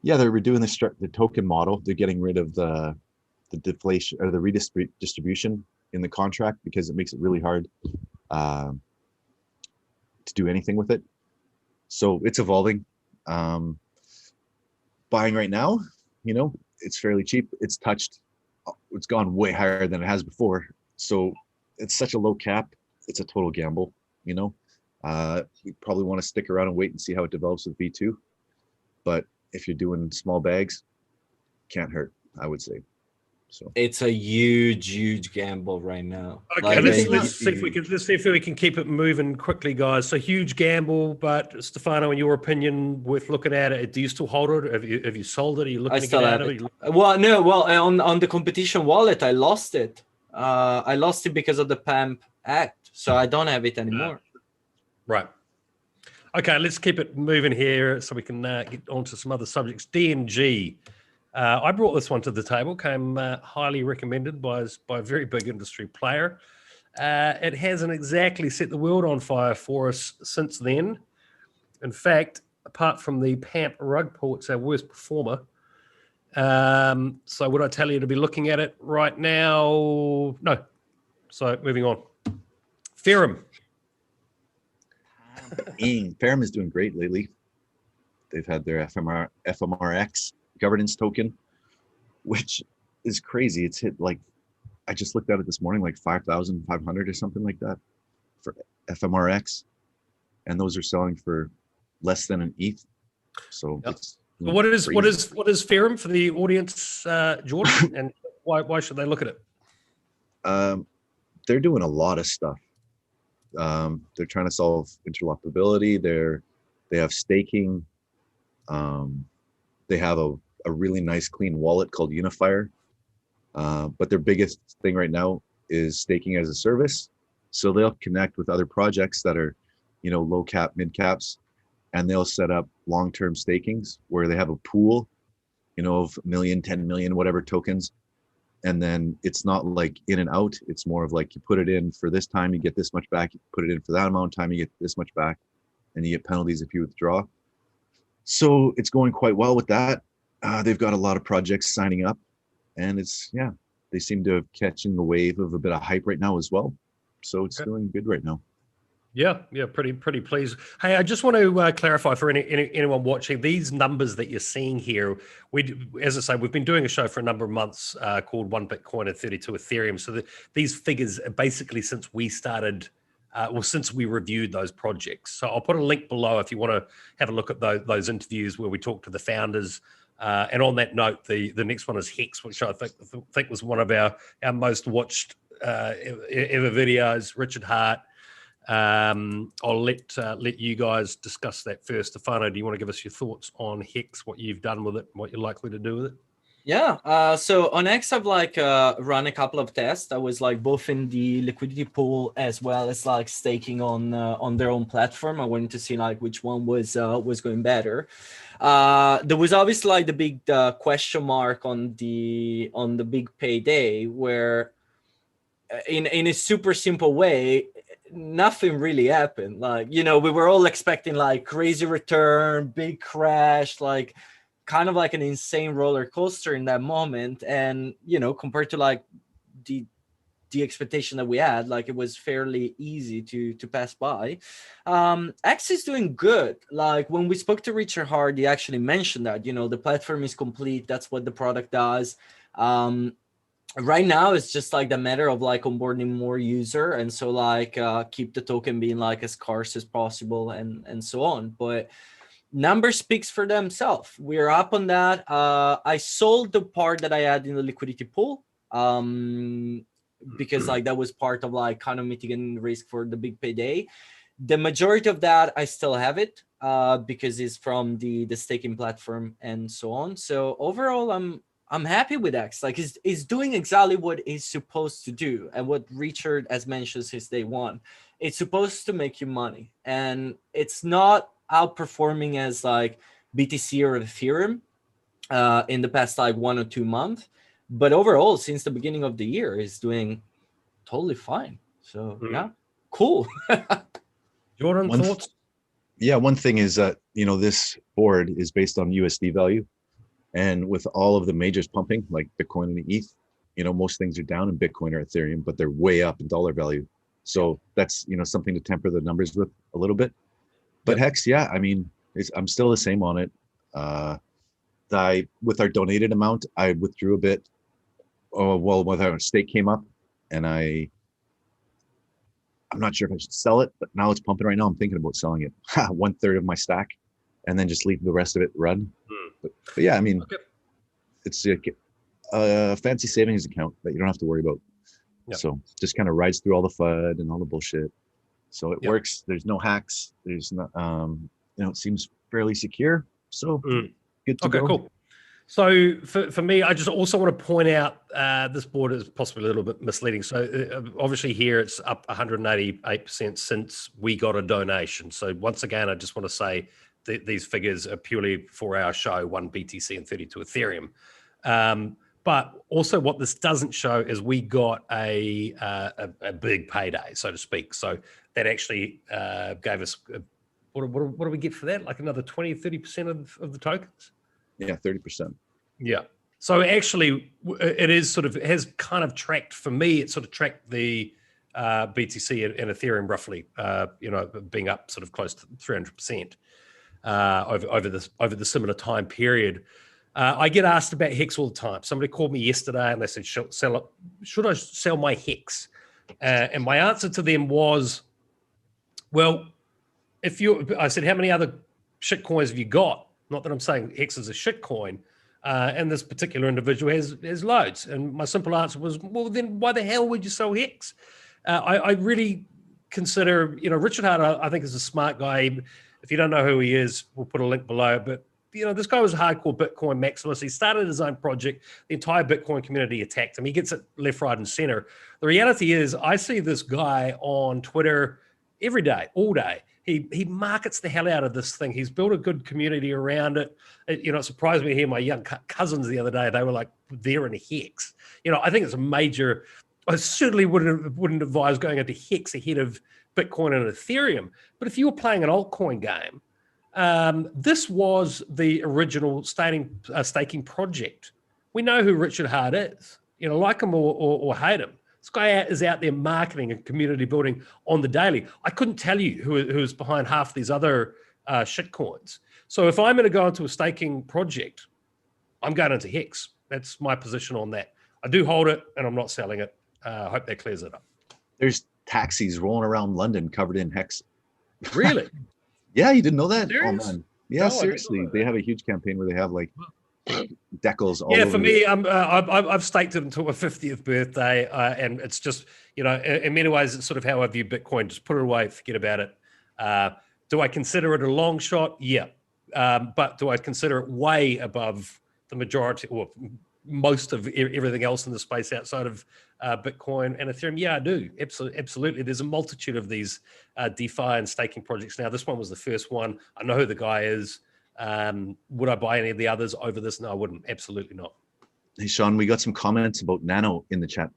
Yeah, they're redoing the token model. They're getting rid of the deflation or the redistribution in the contract because it makes it really hard to do anything with it. So it's evolving. Buying right now, it's fairly cheap. It's gone way higher than it has before. So it's such a low cap. It's a total gamble, We probably want to stick around and wait and see how it develops with V2. But if you're doing small bags, can't hurt, I would say. So it's a huge gamble right now. Okay, let's see if we can keep it moving quickly, guys. So huge gamble, but Stefano, in your opinion, worth looking at it. Do you still hold it? Have you sold it? Are you looking to get out of it? On the competition wallet, I lost it. I lost it because of the Pamp act, so I don't have it anymore. Right. Okay, let's keep it moving here so we can get on to some other subjects. DNG. I brought this one to the table, came highly recommended by a very big industry player. It hasn't exactly set the world on fire for us since then. In fact, apart from the Pamp rug pull, it's our worst performer. So would I tell you to be looking at it right now? No. So moving on. Ethereum. Ethereum is doing great lately. They've had their FMRX governance token, which is crazy. It's hit I just looked at it this morning, 5,500 or something like that for FMRX, and those are selling for less than an ETH. So yep. What is Ethereum for the audience, Jordan, and why should they look at it? They're doing a lot of stuff. They're trying to solve interoperability. They have staking. They have a a really nice clean wallet called Unifier. But their biggest thing right now is staking as a service. So they'll connect with other projects that are, you know, low cap, mid caps, and they'll set up long-term stakings where they have a pool, you know, of 1 million, 10 million, whatever tokens. And then it's not like in and out. It's more of like you put it in for this time, you get this much back. You put it in for that amount of time, you get this much back, and you get penalties if you withdraw. So it's going quite well with that. They've got a lot of projects signing up, and it's, yeah, they seem to have catching the wave of a bit of hype right now as well. So it's doing good right now. Yeah, pretty pleased. Hey, I just want to clarify for anyone watching, these numbers that you're seeing here, as I say, we've been doing a show for a number of months called 1 Bitcoin and 32 Ethereum. So these figures are basically since we started, since we reviewed those projects. So I'll put a link below if you want to have a look at those interviews where we talk to the founders. And on that note, the next one is Hex, which I think was one of our most watched ever videos. Richard Heart. I'll let you guys discuss that first. Stefano, do you want to give us your thoughts on Hex, what you've done with it, what you're likely to do with it? Yeah, so on X, I've run a couple of tests. I was both in the liquidity pool as well as staking on their own platform. I wanted to see which one was going better. There was obviously the big question mark on the big payday, where in a super simple way, nothing really happened. We were all expecting crazy return, big crash, kind of an insane roller coaster in that moment. And compared to the expectation that we had, it was fairly easy to pass by. X is doing good. When we spoke to Richard Heart, he actually mentioned that the platform is complete. That's what the product does. Right now it's just the matter of onboarding more user, and so keep the token being as scarce as possible and so on. But numbers speaks for themselves. We're up on that. I sold the part that I had in the liquidity pool because that was part of kind of mitigating the risk for the big payday. The majority of that I still have it because it's from the staking platform and so on. So overall I'm happy with X. It's doing exactly what it's supposed to do, and what Richard has mentioned since day one. It's supposed to make you money, and it's not outperforming as BTC or Ethereum in the past 1 or 2 months, but overall since the beginning of the year is doing totally fine. So yeah, cool. Jordan, thoughts? Yeah, one thing is that this board is based on USD value. And with all of the majors pumping, like Bitcoin and ETH, most things are down in Bitcoin or Ethereum, but they're way up in dollar value. So that's, something to temper the numbers with a little bit. But Hex, yeah, I mean, I'm still the same on it. With our donated amount, I withdrew a bit. When our stake came up, and I'm not sure if I should sell it, but now it's pumping right now. I'm thinking about selling it, 1/3 of my stack, and then just leave the rest of it run. But yeah, I mean, it's a fancy savings account that you don't have to worry about. So just kind of rides through all the FUD and all the bullshit. So it works. There's no hacks. There's not, it seems fairly secure. So good to go. Cool. So for me, I just also want to point out this board is possibly a little bit misleading. So obviously here it's up 188% since we got a donation. So once again, I just want to say these figures are purely for our show, 1 BTC and 32 Ethereum. But also what this doesn't show is we got a big payday, so to speak. So that actually gave us, what do we get for that? Another 20, 30% of the tokens? Yeah, 30%. Yeah. So actually it is has kind of tracked, for me, it sort of tracked the BTC and Ethereum roughly, being up sort of close to 300%. Over the similar time period. I get asked about Hex all the time. Somebody called me yesterday and they said, should I sell my Hex? And my answer to them was, well, I said, how many other shit coins have you got? Not that I'm saying Hex is a shit coin. And this particular individual has loads. And my simple answer was, well, then why the hell would you sell Hex? I really consider, Richard Heart, I think, is a smart guy. If you don't know who he is, we'll put a link below. But this guy was a hardcore Bitcoin maximalist. He started his own project. The entire Bitcoin community attacked him. He gets it left, right, and center. The reality is, I see this guy on Twitter every day, all day. He markets the hell out of this thing. He's built a good community around it. It surprised me to hear my young cousins the other day. They were like, they're in Hex. I think it's a major. I certainly wouldn't advise going into Hex ahead of Bitcoin and Ethereum. But if you were playing an altcoin game, this was the original staking project. We know who Richard Heart is. Like him or hate him. This guy is out there marketing and community building on the daily. I couldn't tell you who's behind half these other shitcoins. So if I'm going to go into a staking project, I'm going into Hex. That's my position on that. I do hold it, and I'm not selling it. I hope that clears it up. There's taxis rolling around London covered in Hex. Really? Yeah, you didn't know that? Serious? Oh man. Yeah, No, seriously. They have a huge campaign where they have like decals all Yeah, over. for me, I've staked it until my 50th birthday, and it's just, in many ways, it's sort of how I view Bitcoin. Just put it away, forget about it. Do I consider it a long shot? Yeah. But do I consider it way above the majority or most of everything else in the space outside of Bitcoin and Ethereum? Yeah, I do. Absolutely. There's a multitude of these DeFi and staking projects now. This one was the first one. I know who the guy is. Would I buy any of the others over this? No, I wouldn't. Absolutely not. Hey, Sean, we got some comments about Nano in the chat.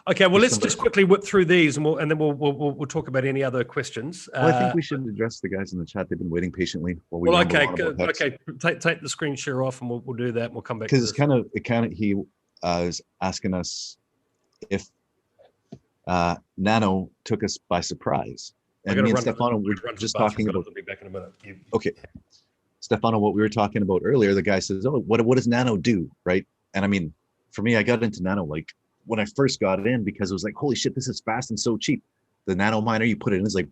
Okay, well, let's just quickly whip through these, and then we'll talk about any other questions. Well, I think we should address the guys in the chat. They've been waiting patiently while we. Well, okay, take the screen share off, and we'll do that. And we'll come back. Because he was asking us if Nano took us by surprise, and me and Stefano were just talking about. I'll be back in a minute. Okay, Stefano, what we were talking about earlier, the guy says, "Oh, what does Nano do?" Right? And I mean, for me, I got into Nano like when I first got in because it was like, holy shit, this is fast and so cheap. The Nano miner, you put it in, it's like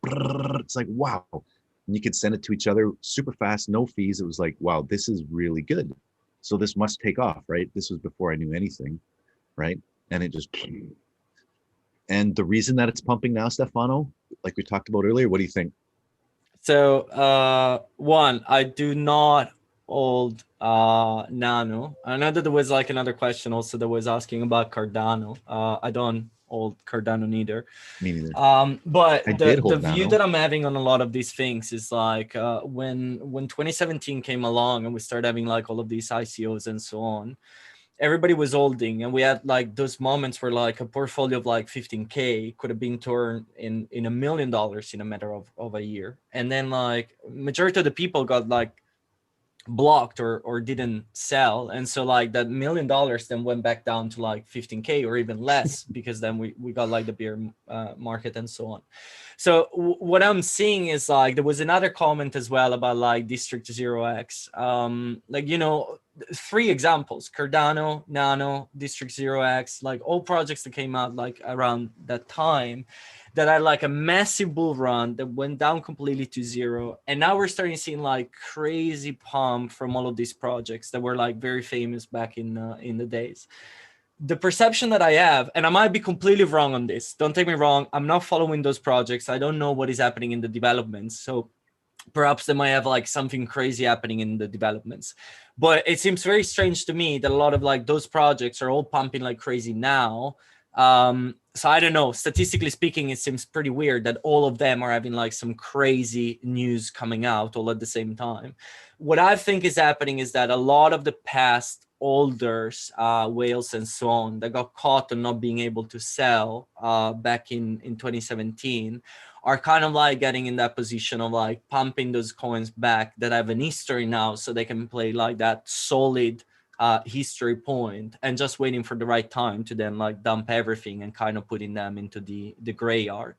wow, and you could send it to each other super fast, no fees. It was like, wow, this is really good. So this must take off, right? This was before I knew anything, right? And it just, and the reason that it's pumping now, Stefano, like we talked about earlier, what do you think? So one, I do not hold Nano. I know that there was like another question also that was asking about Cardano. I don't hold Cardano neither. Me neither. But the view Nano. that I'm having on a lot of these things is like when 2017 came along and we started having like all of these ICOs and so on, everybody was holding, and we had like those moments where like a portfolio of like 15K could have been turned in $1 million in a matter of a year. And then like majority of the people got like blocked or didn't sell, and so like that $1 million then went back down to like 15K or even less because then we got like the bear market and so on. So what I'm seeing is like there was another comment as well about like District 0x, like 3 examples: Cardano, Nano, District 0x, like all projects that came out like around that time that had like a massive bull run that went down completely to zero. And now we're starting seeing like crazy pump from all of these projects that were like very famous back in the days. The perception that I have, and I might be completely wrong on this, don't take me wrong, I'm not following those projects. I don't know what is happening in the developments. So perhaps they might have like something crazy happening in the developments. But it seems very strange to me that a lot of like those projects are all pumping like crazy now. So I don't know, statistically speaking, it seems pretty weird that all of them are having like some crazy news coming out all at the same time. What I think is happening is that a lot of the past holders, whales and so on, that got caught on not being able to sell back in 2017 are kind of like getting in that position of like pumping those coins back that have an history now, so they can play like that solid history point and just waiting for the right time to then like dump everything and kind of putting them into the graveyard.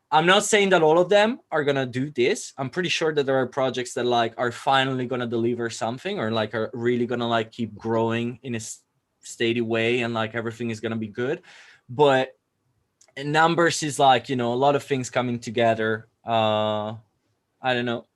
I'm not saying that all of them are gonna do this. I'm pretty sure that there are projects that like are finally gonna deliver something or like are really gonna like keep growing in a steady way and like everything is gonna be good. But numbers is like, a lot of things coming together. I don't know.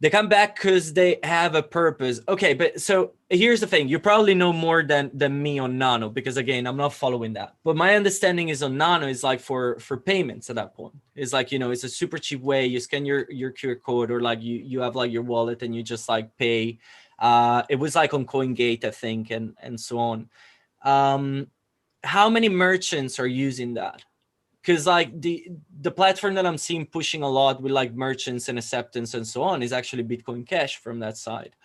They come back because they have a purpose. Okay, but so here's the thing. You probably know more than me on Nano, because again, I'm not following that. But my understanding is on Nano is like for payments at that point. It's like, you know, it's a super cheap way. You scan your QR code, or like you have like your wallet and you just like pay. It was like on CoinGate, I think, and so on. How many merchants are using that? Because like the platform that I'm seeing pushing a lot with like merchants and acceptance and so on is actually Bitcoin Cash from that side.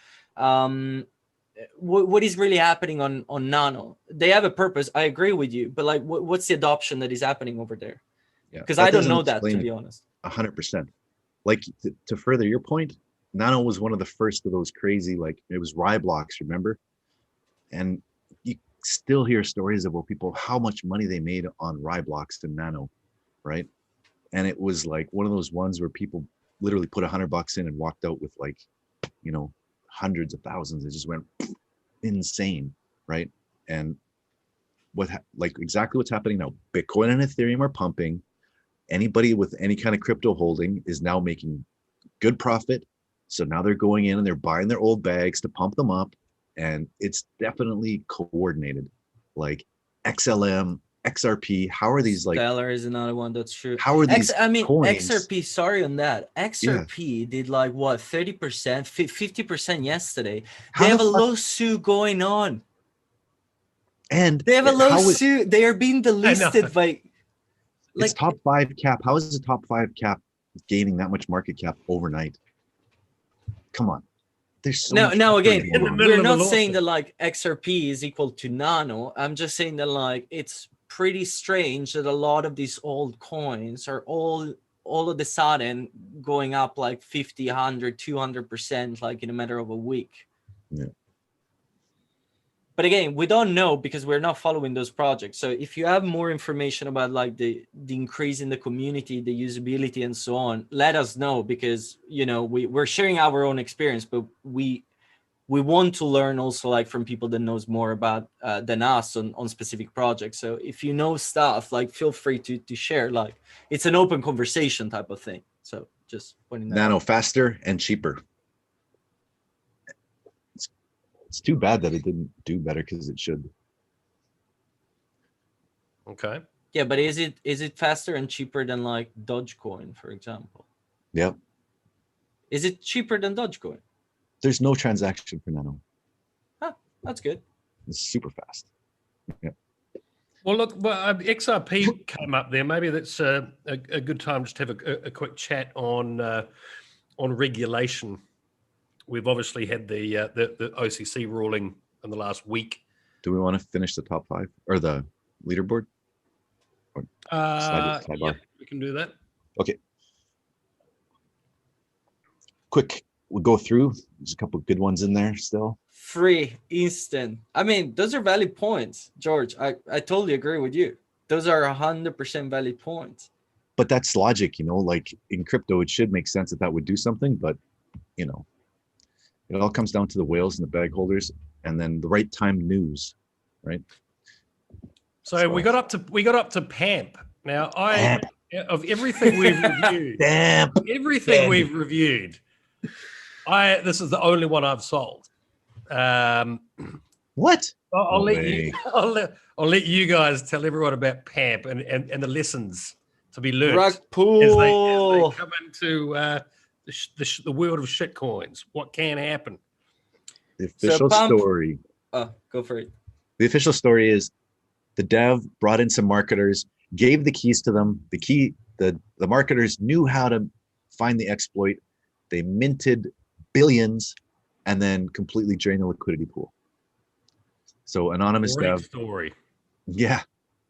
What is really happening on Nano? They have a purpose. I agree with you, but like what's the adoption that is happening over there? Yeah, because I don't know that, to be honest. 100%. Like to further your point, Nano was one of the first of those crazy, like it was Ryblocks, remember? And you still hear stories about people, how much money they made on Ryblocks and Nano, right? And it was like one of those ones where people literally put $100 in and walked out with like, you know, hundreds of thousands. It just went insane, right? And like exactly what's happening now, Bitcoin and Ethereum are pumping. Anybody with any kind of crypto holding is now making good profit. So now they're going in and they're buying their old bags to pump them up. And it's definitely coordinated. Like XLM, XRP, how are these like... Stellar is another one, that's true. How are these coins? XRP, sorry on that. XRP did like what, 30%, 50% yesterday. They have a lawsuit going on. And they have a lawsuit. They are being delisted by... Like, it's top 5 cap. How is the top 5 cap gaining that much market cap overnight? Come on. There's so much again, we're not saying that like XRP is equal to Nano. I'm just saying that like it's pretty strange that a lot of these old coins are all of a sudden going up like 50, 100, 200% like in a matter of a week. Yeah. But again, we don't know because we're not following those projects. So if you have more information about like the increase in the community, the usability and so on, let us know, because, you know, we're sharing our own experience, but we want to learn also like from people that knows more about than us on specific projects. So if you know stuff, like feel free to share. Like it's an open conversation type of thing. So just pointing that Nano out. Faster and cheaper. It's too bad that it didn't do better, because it should. Okay. Yeah, but is it faster and cheaper than like Dogecoin, for example? Yep. Is it cheaper than Dogecoin? There's no transaction for Nano. Huh, that's good. It's super fast. Yeah. Well, look, XRP came up there. Maybe that's a good time just to have a quick chat on regulation. We've obviously had the OCC ruling in the last week. Do we want to finish the top 5 or the leaderboard? Or sidebar? Yeah, we can do that. Okay. Quick, we'll go through. There's a couple of good ones in there still. Free, instant. I mean, those are valid points, George. I totally agree with you. Those are 100% valid points. But that's logic, you know, like in crypto, it should make sense that would do something, but, you know, it all comes down to the whales and the bag holders, and then the right time news, right? So we got up to Pamp. Now of everything we've reviewed, this is the only one I've sold. What? I'll let you guys tell everyone about Pamp and the lessons to be learned Rug pull. as they come into the world of shitcoins. What can happen? The official story. Oh, go for it. The official story is the dev brought in some marketers, gave the keys to them. The marketers knew how to find the exploit. They minted billions and then completely drained the liquidity pool. So anonymous Great dev. Story. Yeah,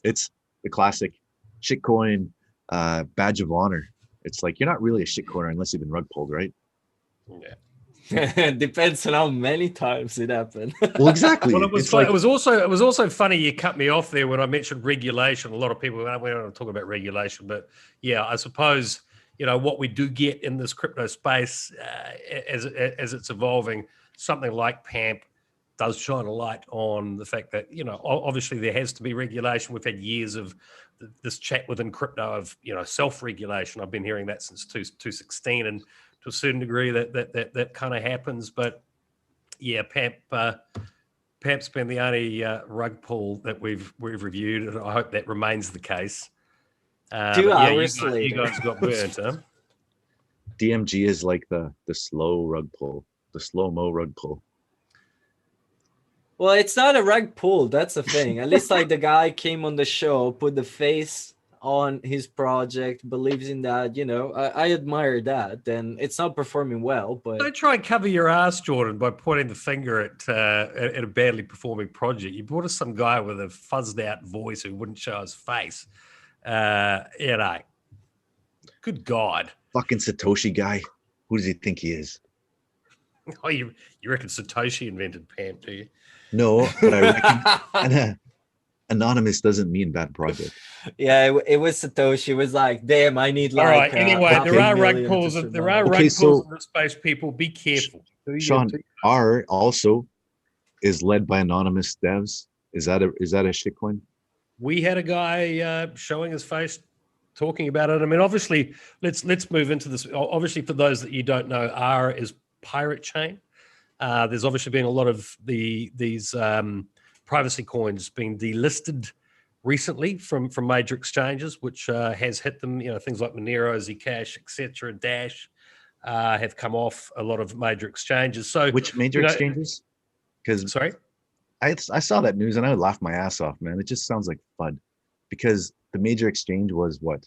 it's the classic shitcoin badge of honor. It's like, you're not really a shitcoiner unless you've been rug pulled, right? Yeah. Depends on how many times it happened. Well, exactly. Well, it was also funny you cut me off there when I mentioned regulation. A lot of people, we don't want to talk about regulation, but yeah, I suppose, you know, what we do get in this crypto space as it's evolving, something like Pamp does shine a light on the fact that, you know, obviously there has to be regulation. We've had years of this chat within crypto of, you know, self-regulation. I've been hearing that since 2016 and to a certain degree that kind of happens. But yeah, Pamp's been the only rug pull that we've reviewed, and I hope that remains the case. 2 hours later, you guys got burnt, huh? DMG is like the slow rug pull, the slow-mo rug pull. Well, it's not a rug pull. That's the thing. At least like the guy came on the show, put the face on his project, believes in that. I admire that. Then it's not performing well, but don't try and cover your ass, Jordan, by pointing the finger at a badly performing project. You brought us some guy with a fuzzed out voice who wouldn't show his face. Good God. Fucking Satoshi guy. Who does he think he is? Oh, you reckon Satoshi invented Pamp, do you? No, but I reckon anonymous doesn't mean bad project. Yeah, it was Satoshi. It was like, damn, I need like. All right. Anyway, there are rug pulls. There are rug pulls in this space. People, be careful. Sean, R also is led by anonymous devs. Is that a shitcoin? We had a guy showing his face, talking about it. I mean, obviously, let's move into this. Obviously, for those that you don't know, R is pirate chain. There's obviously been a lot of these privacy coins being delisted recently from major exchanges, which has hit them. Things like Monero, Zcash, etc., Dash have come off a lot of major exchanges. So, which major exchanges? Because sorry, I saw that news and I would laugh my ass off, man. It just sounds like FUD, because the major exchange was what?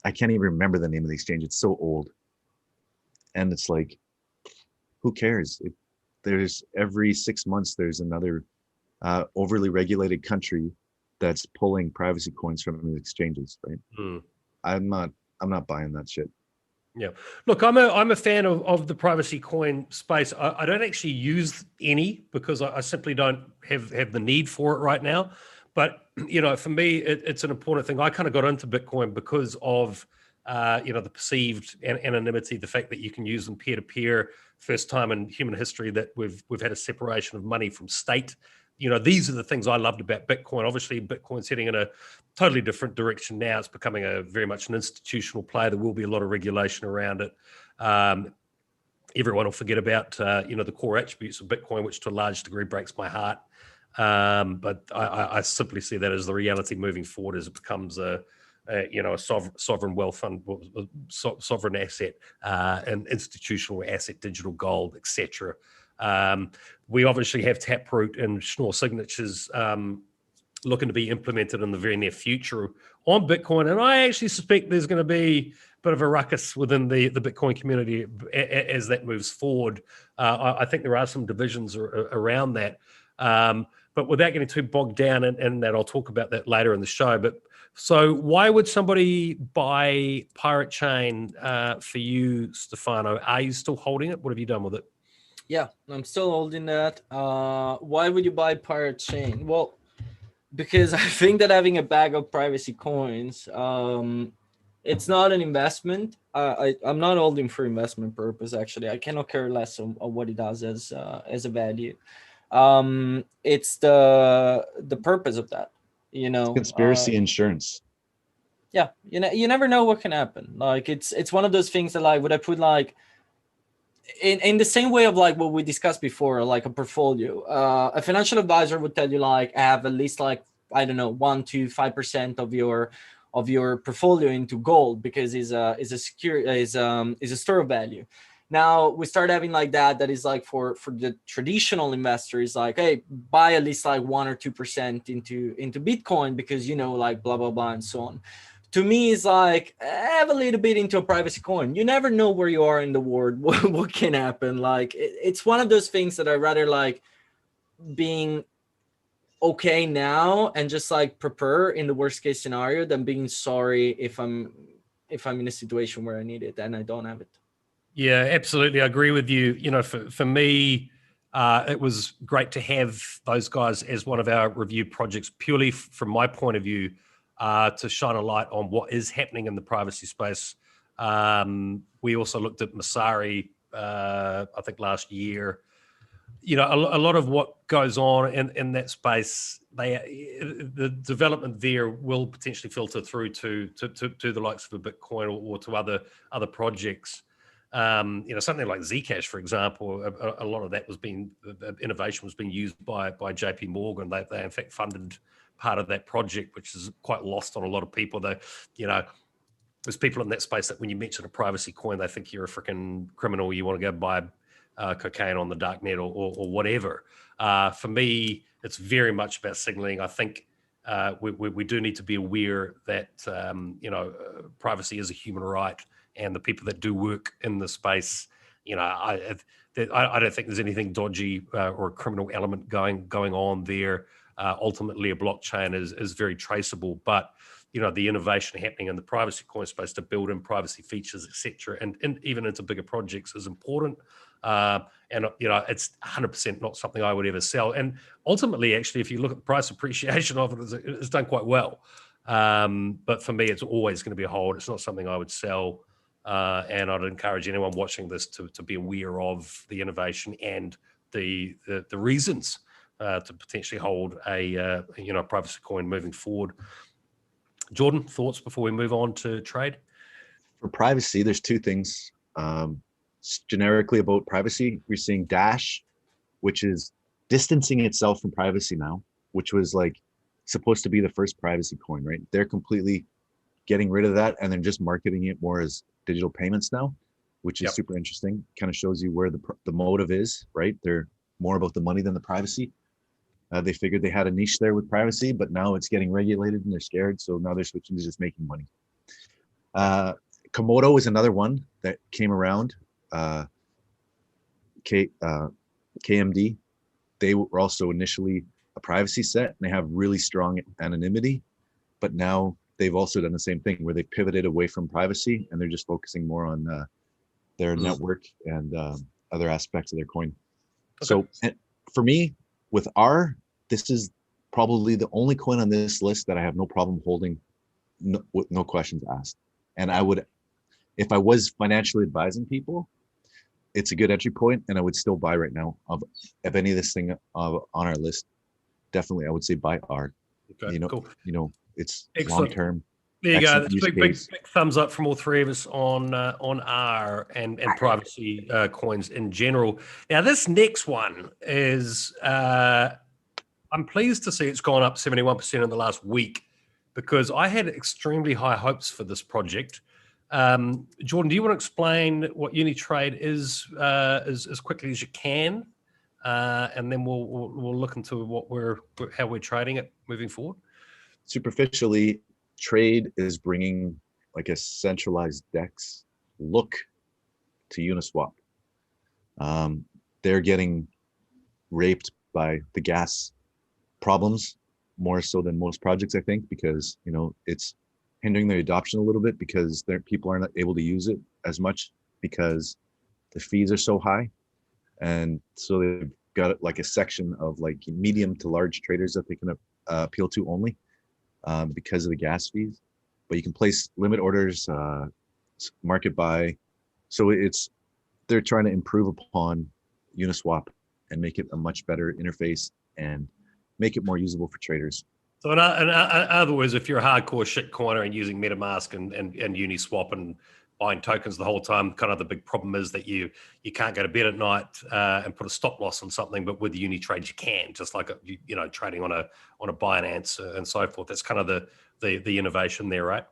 I can't even remember the name of the exchange. It's so old, and it's like, who cares? There's every 6 months there's another overly regulated country that's pulling privacy coins from the exchanges, right? I'm not buying that shit. Yeah, look, I'm a fan of the privacy coin space. I don't actually use any because I simply don't have the need for it right now. But for me, it's an important thing. I kind of got into Bitcoin because of the perceived anonymity, the fact that you can use them peer to peer. First time in human history that we've had a separation of money from state. These are the things I loved about Bitcoin. Obviously, Bitcoin's heading in a totally different direction now. It's becoming very much an institutional play. There will be a lot of regulation around it. Everyone will forget about the core attributes of Bitcoin, which to a large degree breaks my heart. But I simply see that as the reality moving forward as it becomes a sovereign wealth fund, sovereign asset, an institutional asset, digital gold, etc. We obviously have Taproot and Schnorr signatures looking to be implemented in the very near future on Bitcoin, and I actually suspect there's going to be a bit of a ruckus within the Bitcoin community as that moves forward. I think there are some divisions around that, but without getting too bogged down in that, I'll talk about that later in the show. But so why would somebody buy Pirate Chain for you, Stefano? Are you still holding it? What have you done with it? Yeah, I'm still holding that. Why would you buy Pirate Chain? Well, because I think that having a bag of privacy coins, it's not an investment. I'm not holding for investment purpose, actually. I cannot care less on what it does as a value. It's the purpose of that. Conspiracy insurance. Yeah, you never know what can happen. Like it's one of those things that like would I put like in the same way of like what we discussed before, like a portfolio. A financial advisor would tell you like have at least like 1 to 5% of your portfolio into gold because is a store of value. Now we start having like that is like for the traditional investors, like, hey, buy at least like 1 or 2% into Bitcoin because like blah blah blah and so on. To me, it's like have a little bit into a privacy coin. You never know where you are in the world, what can happen. Like it's one of those things that I rather like being okay now and just like prepare in the worst case scenario than being sorry if I'm in a situation where I need it and I don't have it. Yeah, absolutely. I agree with you. For me, it was great to have those guys as one of our review projects, purely from my point of view, to shine a light on what is happening in the privacy space. We also looked at Masari, I think last year. A lot of what goes on in that space, the development there will potentially filter through to the likes of a Bitcoin or to other projects. You know, something like Zcash, for example, a lot of that was being, innovation was being used by JP Morgan. They in fact funded part of that project, which is quite lost on a lot of people. Though, you know, there's people in that space that when you mention a privacy coin, they think you're a freaking criminal. You want to go buy cocaine on the dark net or whatever. For me, it's very much about signaling. I think we do need to be aware that you know, privacy is a human right, and the people that do work in the space, you know, I don't think there's anything dodgy or a criminal element going on there. Ultimately, a blockchain is very traceable, but you know, the innovation happening in the privacy coin space to build in privacy features, etc., and even into bigger projects is important. And you know, it's 100% not something I would ever sell. And ultimately, actually, if you look at the price appreciation of it, it's done quite well. But for me, it's always going to be a hold. It's not something I would sell. And I'd encourage anyone watching this to be aware of the innovation and the reasons to potentially hold a you know, privacy coin moving forward. Jordan, thoughts before we move on to trade? For privacy, there's two things. Generically about privacy, we're seeing Dash, which is distancing itself from privacy now, which was like supposed to be the first privacy coin, right? They're completely getting rid of that and then just marketing it more as digital payments now, which is super interesting. Kind of shows you where the motive is, right? They're more about the money than the privacy. They figured they had a niche there with privacy, but now it's getting regulated and they're scared. So now they're switching to just making money. Komodo is another one that came around. KMD, they were also initially a privacy set and they have really strong anonymity, but now they've also done the same thing where they pivoted away from privacy and they're just focusing more on their network and other aspects of their coin. Okay. So and for me, with this is probably the only coin on this list that I have no problem holding with no questions asked. And I would, if I was financially advising people, it's a good entry point and I would still buy right now of any of this thing on our list. Definitely, I would say buy R. Okay, you know, cool. You know, it's long term. There you go. That's big thumbs up from all three of us on R and privacy coins in general. Now, this next one is I'm pleased to see it's gone up 71% in the last week because I had extremely high hopes for this project. Jordan, do you want to explain what UniTrade is as quickly as you can, and then we'll look into how we're trading it moving forward? Superficially, Trade is bringing like a centralized DEX look to Uniswap. They're getting raped by the gas problems more so than most projects, I think, because you know it's hindering their adoption a little bit because people are not able to use it as much because the fees are so high, and so they've got like a section of like medium to large traders that they can appeal to only because of the gas fees. But you can place limit orders, market buy, so they're trying to improve upon Uniswap and make it a much better interface and make it more usable for traders. So in other words, if you're a hardcore shitcoiner and using MetaMask and Uniswap and buying tokens the whole time, kind of the big problem is that you can't go to bed at night and put a stop loss on something, but with UniTrade you can, just like you know, trading on a Binance and so forth. That's kind of the innovation there, right?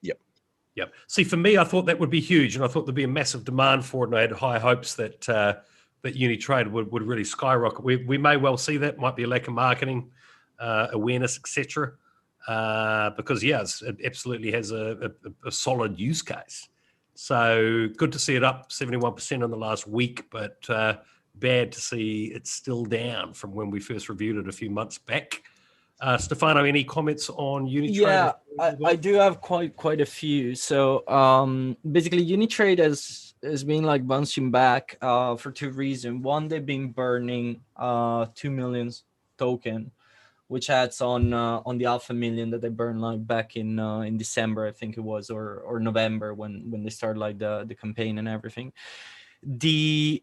Yep. See, for me, I thought that would be huge, and I thought there'd be a massive demand for it, and I had high hopes that UniTrade would really skyrocket. We may well see that. Might be a lack of marketing awareness, etc. Because it absolutely has a solid use case. So good to see it up 71% in the last week, but bad to see it's still down from when we first reviewed it a few months back. Stefano, any comments on UniTrade? Yeah, I do have quite a few. So basically, UniTrade has been like bouncing back for two reasons. One, they've been burning 2 million token, which adds on the alpha million that they burned like back in December, I think it was, or November when they started like the campaign and everything. The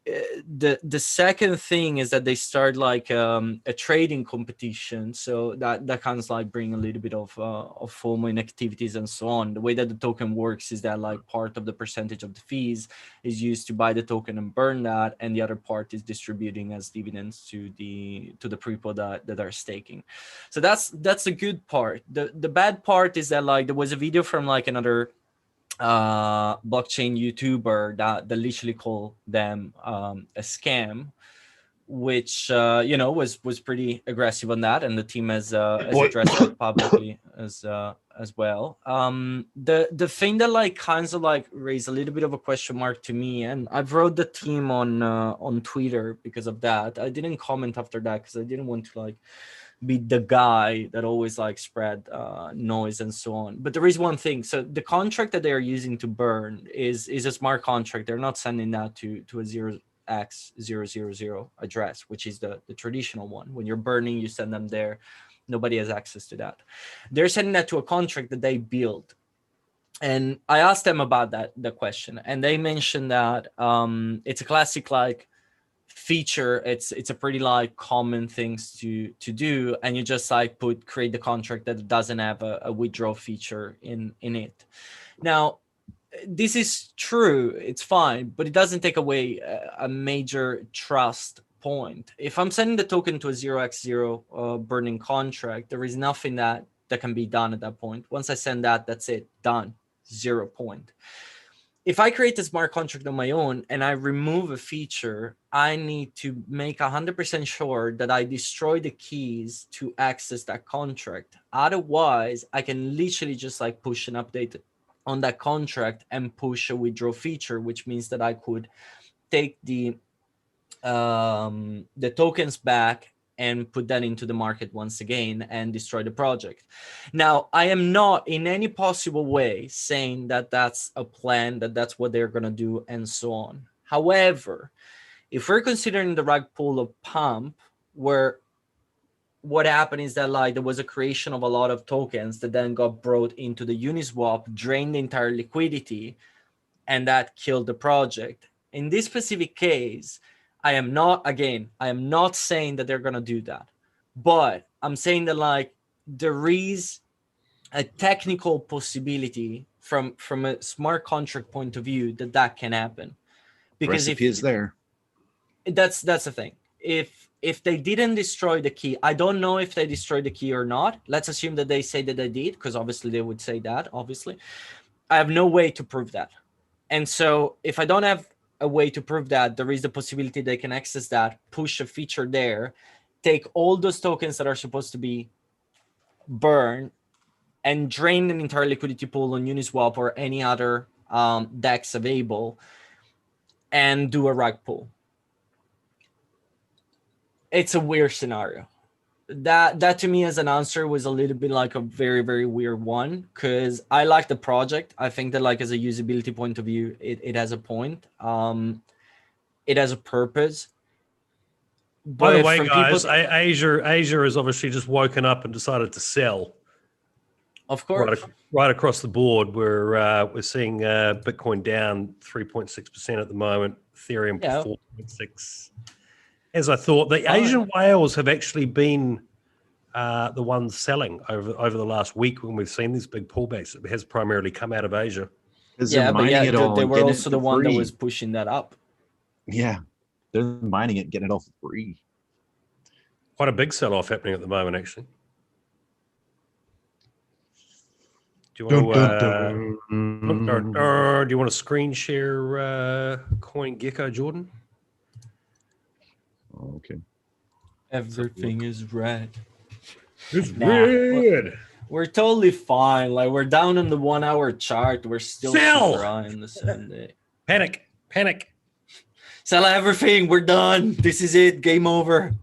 second thing is that they start like a trading competition, so that kind of like bring a little bit of FOMO in activities and so on. The way that the token works is that like part of the percentage of the fees is used to buy the token and burn that, and the other part is distributing as dividends to the people that are staking. So that's the good part. The bad part is that like there was a video from like another blockchain YouTuber that literally called them a scam, which was pretty aggressive on that, and the team has addressed that publicly as well. The thing that like kind of like raised a little bit of a question mark to me, and I've wrote the team on Twitter because of that. I didn't comment after that because I didn't want to like be the guy that always like spread noise and so on. But there is one thing. So the contract that they are using to burn is a smart contract. They're not sending that to a 0x000 address, which is the traditional one. When you're burning, you send them there. Nobody has access to that. They're sending that to a contract that they build. And I asked them about the question, and they mentioned that it's a classic like feature. It's a pretty like common things to do, and you just like create the contract that doesn't have a withdraw feature in it. Now this is true, it's fine, but it doesn't take away a major trust point. If I'm sending the token to a 0x0 burning contract, there is nothing that can be done at that point. Once I send that, that's it, done, 0 point. If I create a smart contract on my own and I remove a feature, I need to make 100% sure that I destroy the keys to access that contract. Otherwise, I can literally just like push an update on that contract and push a withdraw feature, which means that I could take the tokens back and put that into the market once again and destroy the project. Now, I am not in any possible way saying that that's a plan, that that's what they're going to do and so on. However, if we're considering the rug pull of Pamp, where what happened is that like there was a creation of a lot of tokens that then got brought into the Uniswap, drained the entire liquidity, and that killed the project. In this specific case, I am not saying that they're going to do that, but I'm saying that like there is a technical possibility from a smart contract point of view that can happen. Because recipe is there. That's the thing. If they didn't destroy the key, I don't know if they destroyed the key or not. Let's assume that they say that they did, because obviously they would say that, obviously. I have no way to prove that. And so if I don't have a way to prove that, there is the possibility they can access that, push a feature there, take all those tokens that are supposed to be burned, and drain an entire liquidity pool on Uniswap or any other DEX available, and do a rug pull. It's a weird scenario. That to me as an answer was a little bit like a very, very weird one, because I like the project. I think that like as a usability point of view, it has a point. It has a purpose. By the way, guys, Asia has obviously just woken up and decided to sell. Of course. Right across the board, we're seeing Bitcoin down 3.6% at the moment, Ethereum 4.6%. As I thought, the Asian whales have actually been the ones selling over the last week when we've seen these big pullbacks. It has primarily come out of Asia. Yeah, but yeah, they were also the one that was pushing that up. Yeah, they're mining it, getting it all for free. Quite a big sell-off happening at the moment, actually. Do you want to screen share CoinGecko, Jordan? Oh, okay. Everything is red. It's red. We're totally fine. Like we're down in the 1 hour chart. We're still super high in the 7 day. Panic. Sell everything. We're done. This is it. Game over.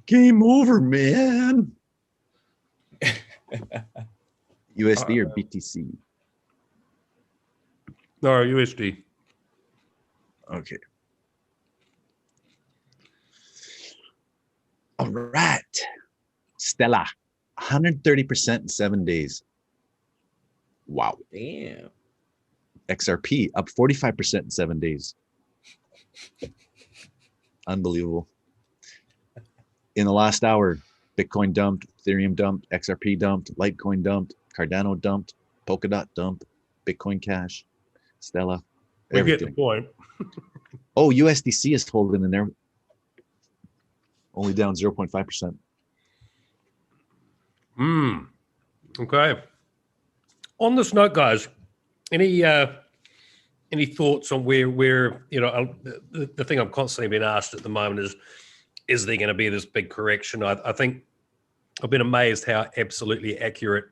Game over, man. USD or BTC? No, USD. Okay. All right. Stella, 130% in 7 days. Wow. Damn. XRP up 45% in 7 days. Unbelievable. In the last hour, Bitcoin dumped, Ethereum dumped, XRP dumped, Litecoin dumped, Cardano dumped, Polkadot dumped, Bitcoin Cash, Stella, We everything. get the point. Oh, USDC is holding in there. Only down 0.5%. Okay. On this note, guys, any thoughts on where you know the thing I'm constantly being asked at the moment is there going to be this big correction? I think I've been amazed how absolutely accurate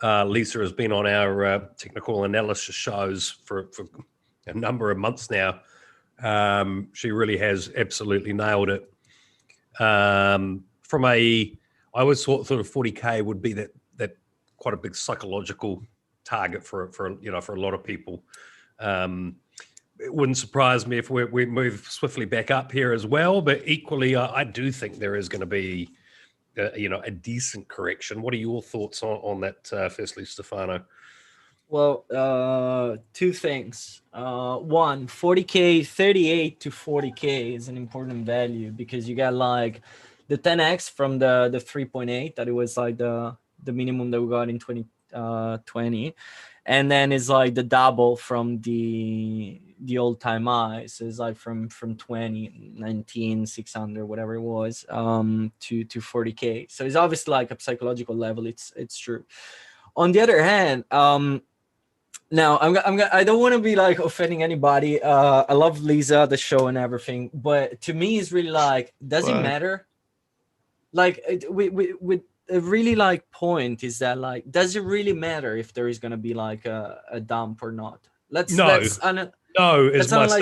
Lisa has been on our technical analysis shows for a number of months now. She really has absolutely nailed it. I always thought sort of 40K would be that quite a big psychological target for a lot of people. It wouldn't surprise me if we move swiftly back up here as well, but equally, I do think there is going to be a decent correction. What are your thoughts on that? Firstly, Stefano. Well, two things. One, 40K, 38 to 40K is an important value because you got like the 10x from the 3.8 that it was like the minimum that we got in 2020, and then it's like the double from the all-time highs. So it's like from 2019 600 whatever it was to 40K. So it's obviously like a psychological level. It's true. On the other hand, now I don't want to be like offending anybody. I love Lisa, the show and everything, but to me it's really like, does it matter? Like with a really like point is that like, does it really matter if there is going to be like a dump or not? Let's analyze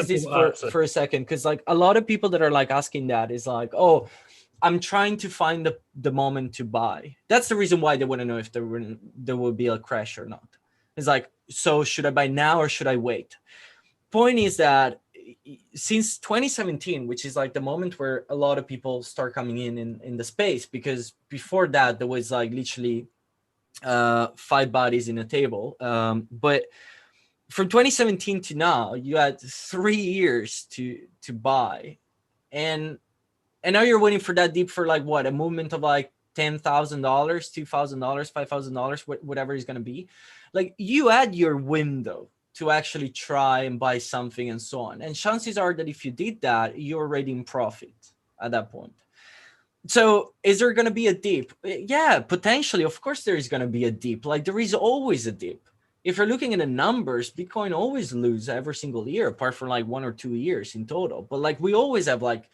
this for a second, because like a lot of people that are like asking that is like, oh, I'm trying to find the moment to buy. That's the reason why they want to know if there will be a crash or not. It's like, so should I buy now or should I wait? Point is that since 2017, which is like the moment where a lot of people start coming in the space, because before that there was like literally 5 bodies in a table. But from 2017 to now, you had 3 years to buy, and now you're waiting for that dip for like what, a movement of like $10,000, $2,000, $5,000, whatever it's gonna be. Like, you had your window to actually try and buy something and so on. And chances are that if you did that, you're already in profit at that point. So is there going to be a dip? Yeah, potentially. Of course, there is going to be a dip. Like, there is always a dip. If you're looking at the numbers, Bitcoin always loses every single year, apart from like 1 or 2 years in total. But like, we always have like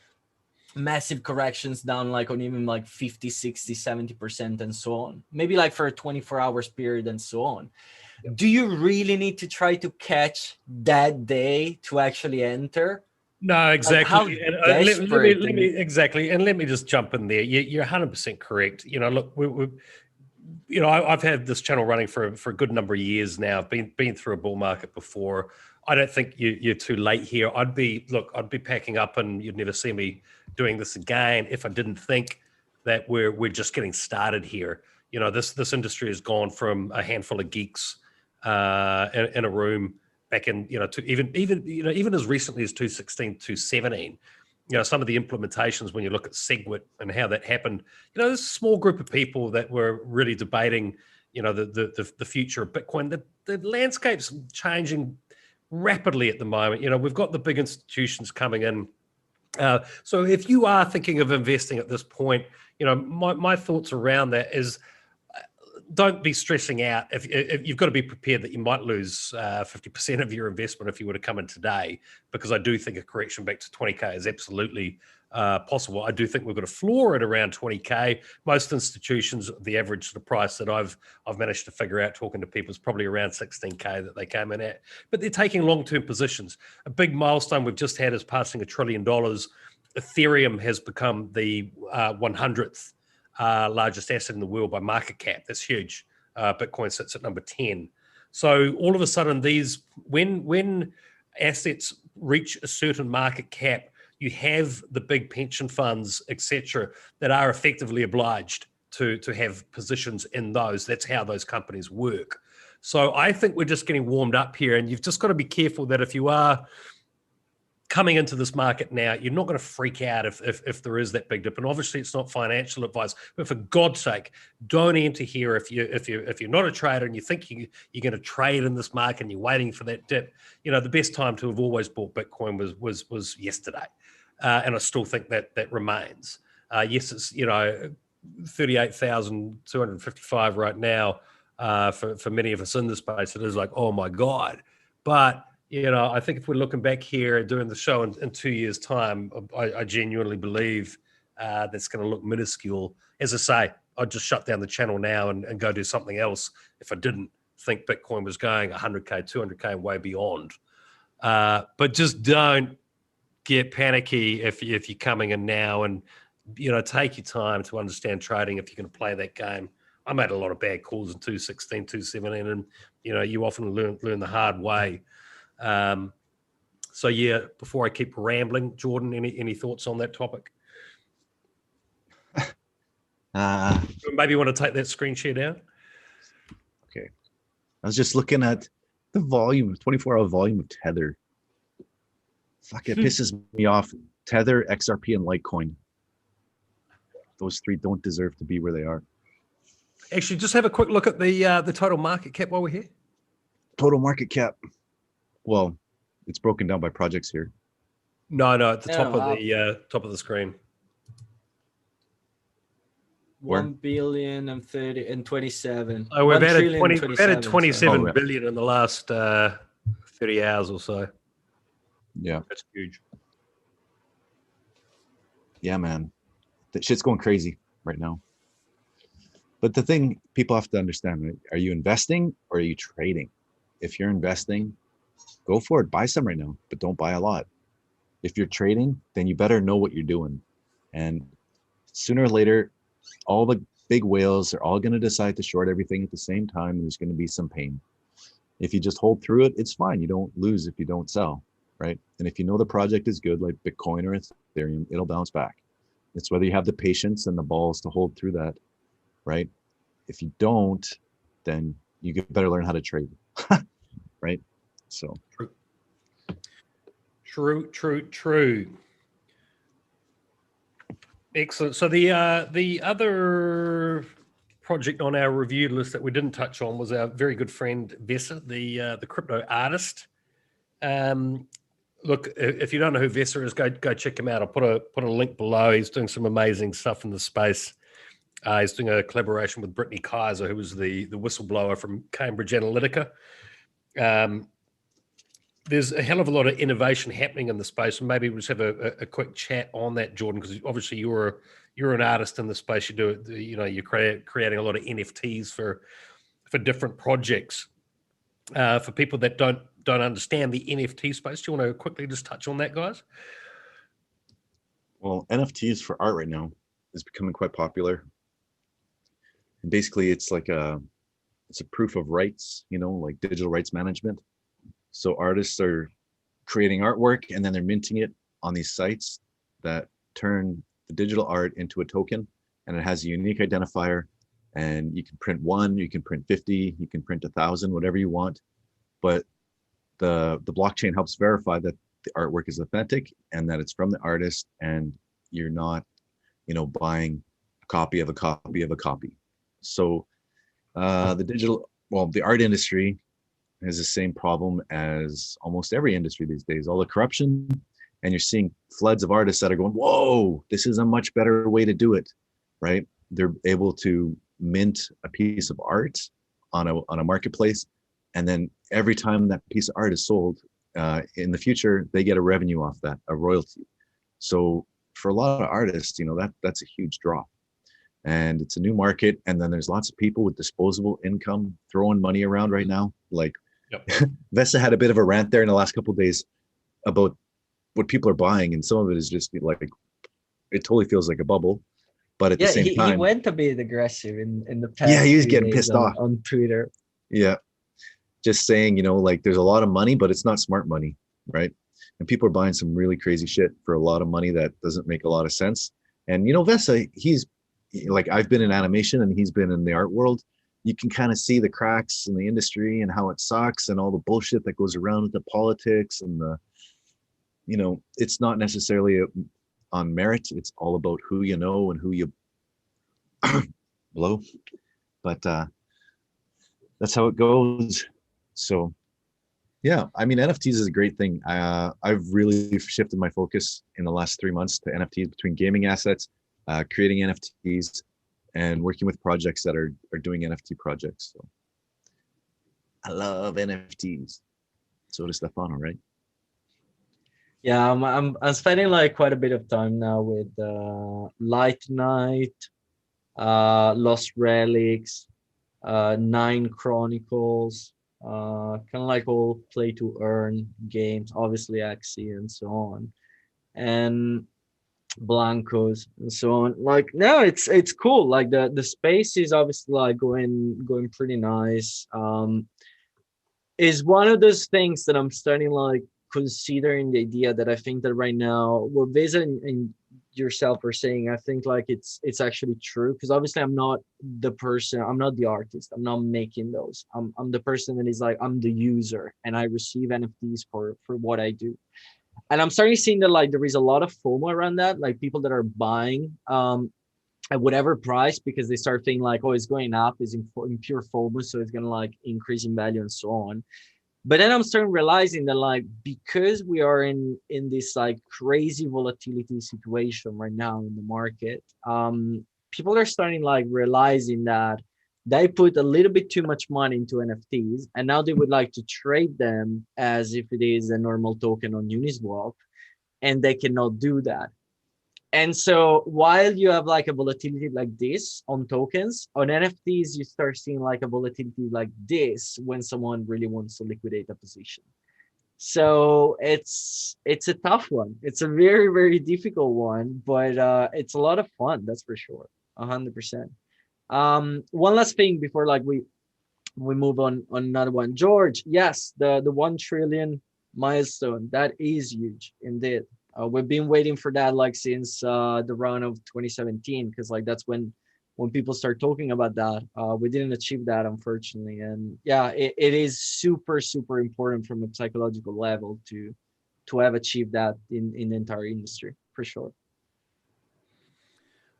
massive corrections down like on even like 50, 60, 70% and so on. Maybe like for a 24 hours period and so on. Yep. Do you really need to try to catch that day to actually enter? No, exactly. Like, and let me just jump in there. You're 100% correct. You know, look, I've had this channel running for a good number of years now. I've been through a bull market before. I don't think you're too late here. I'd be packing up, and you'd never see me doing this again if I didn't think that we're just getting started here. You know, this industry has gone from a handful of geeks in a room back in, to even as recently as 2016, 2017. Some of the implementations, when you look at SegWit and how that happened, there's a small group of people that were really debating, the future of Bitcoin. The landscape's changing rapidly at the moment. We've got the big institutions coming in. So if you are thinking of investing at this point, my thoughts around that is, don't be stressing out. If you've got to be prepared that you might lose 50% of your investment if you were to come in today, because I do think a correction back to 20K is absolutely possible. I do think we've got a floor at around 20K. Most institutions, the average sort of price that I've managed to figure out talking to people is probably around 16K that they came in at. But they're taking long-term positions. A big milestone we've just had is passing $1 trillion. Ethereum has become the 100th largest asset in the world by market cap. That's huge. Bitcoin sits at number 10. So all of a sudden, when assets reach a certain market cap, you have the big pension funds, etc., that are effectively obliged to have positions in those. That's how those companies work. So I think we're just getting warmed up here, and you've just got to be careful that if you are coming into this market now, you're not going to freak out if there is that big dip. And obviously, it's not financial advice, but for God's sake, don't enter here if you're not a trader and you think you're going to trade in this market and you're waiting for that dip. You know, the best time to have always bought Bitcoin was yesterday, and I still think that remains. Yes, it's 38,255 right now. For many of us in the space, it is like, oh my God, but I think if we're looking back here doing the show in 2 years' time, I genuinely believe that's going to look minuscule. As I say, I'd just shut down the channel now and go do something else if I didn't think Bitcoin was going 100K, 200K, and way beyond. But just don't get panicky if you're coming in now, and take your time to understand trading if you're going to play that game. I made a lot of bad calls in 2016, 2017, and you often learn the hard way. So yeah, before I keep rambling, Jordan, any thoughts on that topic? Maybe you want to take that screen share down? Okay. I was just looking at the volume, 24-hour volume of Tether. Fuck, it pisses me off. Tether, XRP, and Litecoin. Those three don't deserve to be where they are. Actually, just have a quick look at the total market cap while we're here. Total market cap. Well, it's broken down by projects here. No, at the top of the screen. 1 billion and 30 and 27. Oh, we've added 27 Oh, billion in the last 30 hours or so. Yeah, that's huge. Yeah, man, that shit's going crazy right now. But the thing people have to understand, right? Are you investing or are you trading? If you're investing, go for it. Buy some right now, but don't buy a lot. If you're trading, then you better know what you're doing. And sooner or later, all the big whales are all going to decide to short everything at the same time, and there's going to be some pain. If you just hold through it, it's fine. You don't lose if you don't sell, right? And if you know the project is good, like Bitcoin or Ethereum, it'll bounce back. It's whether you have the patience and the balls to hold through that, right? If you don't, then you better learn how to trade, right? So true. Excellent. So the other project on our reviewed list that we didn't touch on was our very good friend Vesa, the crypto artist. Look, if you don't know who Vesa is, go check him out. I'll put a link below. He's doing some amazing stuff in the space. He's doing a collaboration with Brittany Kaiser, who was the whistleblower from Cambridge Analytica. There's a hell of a lot of innovation happening in the space, and maybe we'll just have a quick chat on that, Jordan, because obviously you're an artist in the space. You're creating a lot of NFTs for different projects. For people that don't understand the NFT space, do you want to quickly just touch on that, guys? Well, NFTs for art right now is becoming quite popular. And basically, it's like it's a proof of rights, like digital rights management. So artists are creating artwork and then they're minting it on these sites that turn the digital art into a token, and it has a unique identifier, and you can print 1, you can print 50, you can print 1,000, whatever you want. But the blockchain helps verify that the artwork is authentic and that it's from the artist, and you're not, buying a copy of a copy of a copy. So the art industry has the same problem as almost every industry these days, all the corruption, and you're seeing floods of artists that are going, whoa, this is a much better way to do it, right? They're able to mint a piece of art on a marketplace, and then every time that piece of art is sold in the future, they get a revenue off that, a royalty. So for a lot of artists, that's a huge draw. And it's a new market, and then there's lots of people with disposable income throwing money around right now. Like, yep. Vesa had a bit of a rant there in the last couple of days about what people are buying, and some of it is just like, it totally feels like a bubble. But at the same time, he went a bit aggressive in the past. Yeah, he was getting pissed off on Twitter. Yeah, just saying, like there's a lot of money, but it's not smart money, right? And people are buying some really crazy shit for a lot of money that doesn't make a lot of sense. And Vesa, he's like, I've been in animation and he's been in the art world, you can kind of see the cracks in the industry and how it sucks and all the bullshit that goes around with the politics and the, you know, it's not necessarily on merit. It's all about who you know and who you blow. But that's how it goes. So yeah, I mean, NFTs is a great thing. I've really shifted my focus in the last 3 months to NFTs, between gaming assets, creating NFTs, and working with projects that are doing NFT projects. So I love NFTs. So does Stefano, right? Yeah, I'm spending like quite a bit of time now with Light Knight, Lost Relics, Nine Chronicles, kind of like all play to earn games, obviously Axie and so on, and Blancos and so on. Like, no, it's cool. Like the space is obviously like going pretty nice. Is one of those things that I'm starting like considering the idea that I think that right now, what Visa and yourself are saying, I think like it's actually true, because obviously I'm not the person, I'm not the artist, I'm not making those. I'm the person that is like, I'm the user and I receive NFTs for what I do. And I'm starting to see that like there is a lot of FOMO around that, like people that are buying at whatever price because they start thinking like, oh, it's going up, is in pure FOMO, so it's gonna like increase in value and so on. But then I'm starting realizing that like, because we are in this like crazy volatility situation right now in the market, people are starting like realizing that they put a little bit too much money into NFTs, and now they would like to trade them as if it is a normal token on Uniswap, and they cannot do that. And so while you have like a volatility like this on tokens, on NFTs, you start seeing like a volatility like this when someone really wants to liquidate a position. So it's a tough one. It's a very, very difficult one, but it's a lot of fun. That's for sure. 100%. One last thing before like we move on another one. George, yes, the 1 trillion milestone, that is huge indeed. We've been waiting for that like since the run of 2017, because like that's when people start talking about that. We didn't achieve that, unfortunately, and yeah, it is super important from a psychological level to have achieved that in the entire industry, for sure.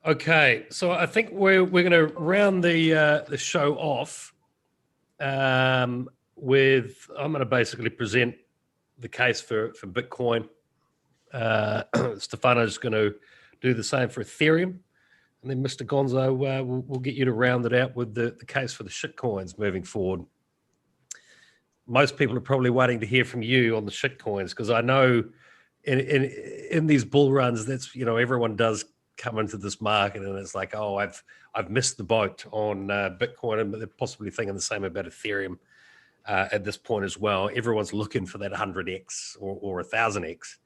Okay, so I think we're going to round the show off with, I'm going to basically present the case for Bitcoin. Stefano's going to do the same for Ethereum, and then Mr. Gonzo will get you to round it out with the case for the shitcoins moving forward. Most people are probably waiting to hear from you on the shitcoins, because I know in these bull runs, that's, you know, everyone does come into this market and it's like, oh, I've missed the boat on Bitcoin, and they're possibly thinking the same about Ethereum at this point as well. Everyone's looking for that 100x or 1000x.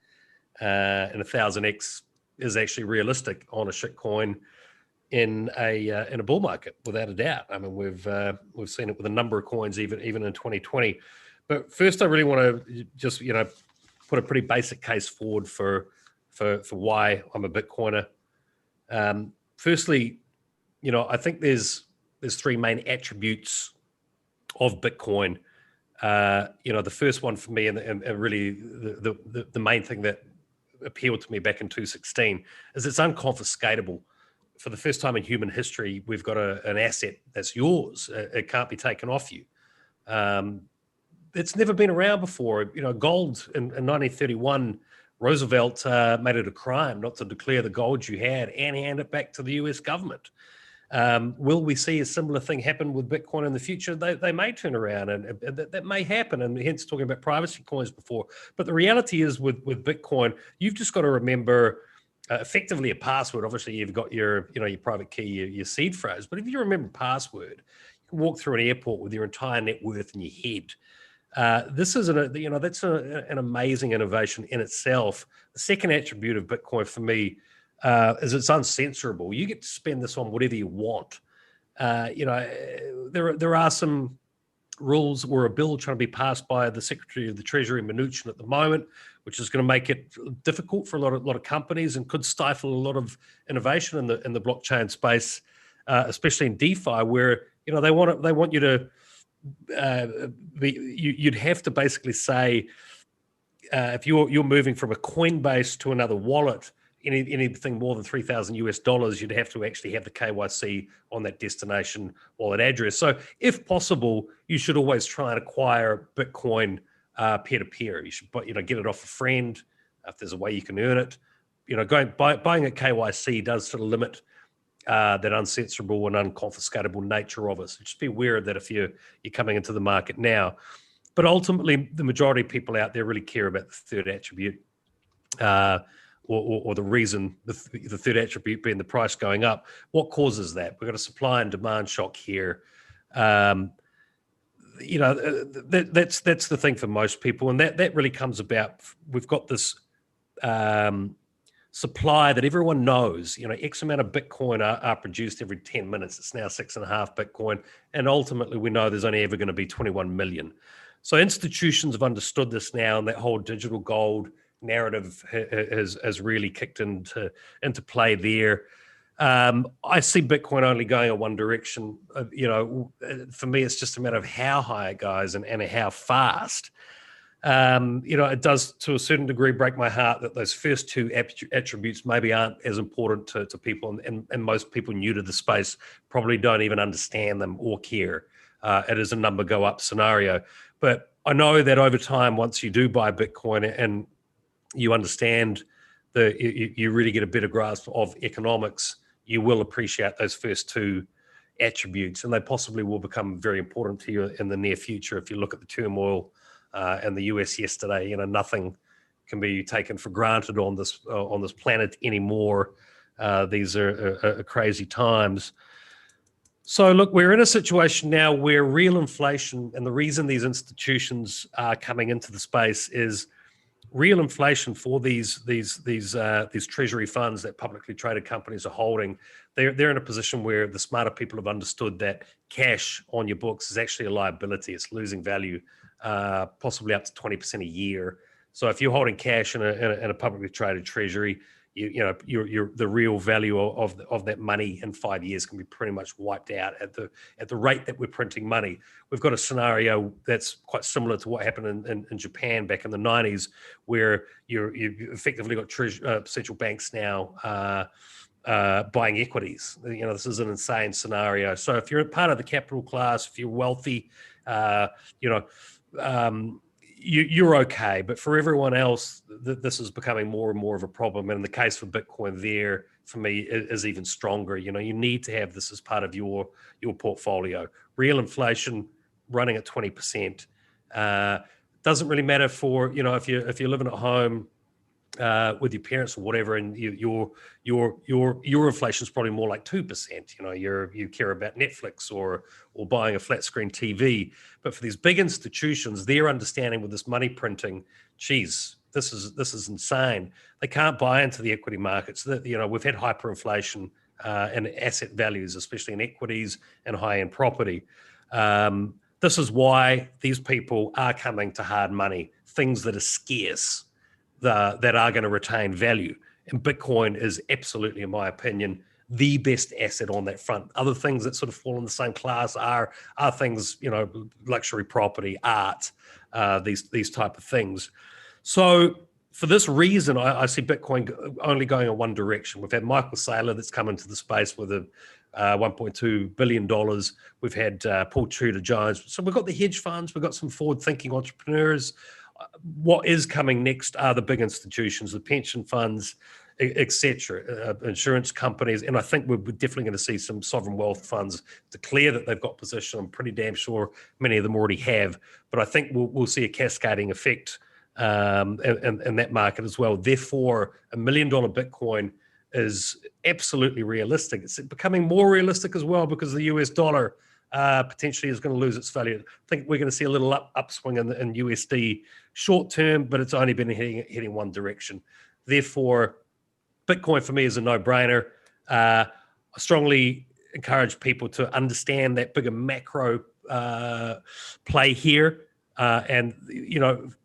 And 1000x is actually realistic on a shitcoin in a bull market, without a doubt. I mean, we've seen it with a number of coins, even in 2020. But first, I really want to just, you know, put a pretty basic case forward for why I'm a Bitcoiner. Firstly, you know, I think there's three main attributes of Bitcoin. You know, the first one for me, and really the main thing that appealed to me back in 2016, is it's unconfiscatable. For the first time in human history, we've got an asset that's yours. It can't be taken off you. It's never been around before. You know, gold in 1931, Roosevelt made it a crime not to declare the gold you had and hand it back to the US government. Will we see a similar thing happen with Bitcoin in the future? They may turn around, and that may happen, and hence talking about privacy coins before. But the reality is with Bitcoin, you've just got to remember effectively a password. Obviously, you've got your private key, your seed phrase. But if you remember password, you can walk through an airport with your entire net worth in your head. This is that's an amazing innovation in itself. The second attribute of Bitcoin for me is it's uncensorable. You get to spend this on whatever you want. There are some rules or a bill trying to be passed by the Secretary of the Treasury, Mnuchin, at the moment, which is going to make it difficult for a lot of companies and could stifle a lot of innovation in the blockchain space, especially in DeFi, where they want you to you'd have to basically say, if you're moving from a Coinbase to another wallet, anything more than $3,000 you'd have to actually have the KYC on that destination wallet address. So if possible, you should always try and acquire Bitcoin peer-to-peer. You should get it off a friend if there's a way you can earn it. Buying at KYC does sort of limit that uncensorable and unconfiscatable nature of it. So just be aware of that if you're coming into the market now. But ultimately, the majority of people out there really care about the third attribute, or the reason, the third attribute being the price going up. What causes that? We've got a supply and demand shock here. That's the thing for most people, and that really comes about. We've got this supply that everyone knows. X amount of Bitcoin are produced every 10 minutes. It's now 6.5 Bitcoin, and ultimately we know there's only ever going to be 21 million. So institutions have understood this now, and that whole digital gold narrative has really kicked into play there. I see Bitcoin only going in one direction. For me, it's just a matter of how high it goes and how fast. It does to a certain degree break my heart that those first two attributes maybe aren't as important to people, and most people new to the space probably don't even understand them or care. It is a number go up scenario. But I know that over time, once you do buy Bitcoin and you understand you really get a better grasp of economics, you will appreciate those first two attributes, and they possibly will become very important to you in the near future. If you look at the turmoil in the US yesterday, nothing can be taken for granted on this planet anymore. These are crazy times. So look, we're in a situation now where real inflation, and the reason these institutions are coming into the space is real inflation for these treasury funds that publicly traded companies are holding. They're in a position where the smarter people have understood that cash on your books is actually a liability. It's losing value, possibly up to 20% a year. So if you're holding cash in a publicly traded treasury, the real value of that money in 5 years can be pretty much wiped out at the rate that we're printing money. We've got a scenario that's quite similar to what happened in Japan back in the 90s, where you've effectively got central banks now buying equities. This is an insane scenario. So if you're a part of the capital class, if you're wealthy, you're okay, but for everyone else, this is becoming more and more of a problem. And the case for Bitcoin there, for me, is even stronger. You need to have this as part of your portfolio. Real inflation running at 20%. Doesn't really matter for, if you're living at home with your parents or whatever, and your inflation is probably more like 2%. You care about Netflix or buying a flat screen TV. But for these big institutions, their understanding with this money printing, geez, this is insane. They can't buy into the equity markets. We've had hyperinflation in asset values, especially in equities and high-end property. This is why these people are coming to hard money, things that are scarce, that are going to retain value. And Bitcoin is absolutely, in my opinion, the best asset on that front. Other things that sort of fall in the same class are things, luxury property, art, these type of things. So for this reason, I see Bitcoin only going in one direction. We've had Michael Saylor that's come into the space with a $1.2 billion. We've had Paul Tudor Jones. So we've got the hedge funds. We've got some forward-thinking entrepreneurs. What is coming next are the big institutions, the pension funds, etc., insurance companies, and I think we're definitely going to see some sovereign wealth funds declare that they've got position. I'm pretty damn sure many of them already have, but I think we'll see a cascading effect in that market as well. Therefore, $1 million Bitcoin is absolutely realistic. It's becoming more realistic as well because the US dollar potentially is going to lose its value. I think we're going to see a little upswing in USD short term, but it's only been heading one direction. Therefore, Bitcoin for me is a no-brainer. I strongly encourage people to understand that bigger macro play here. And,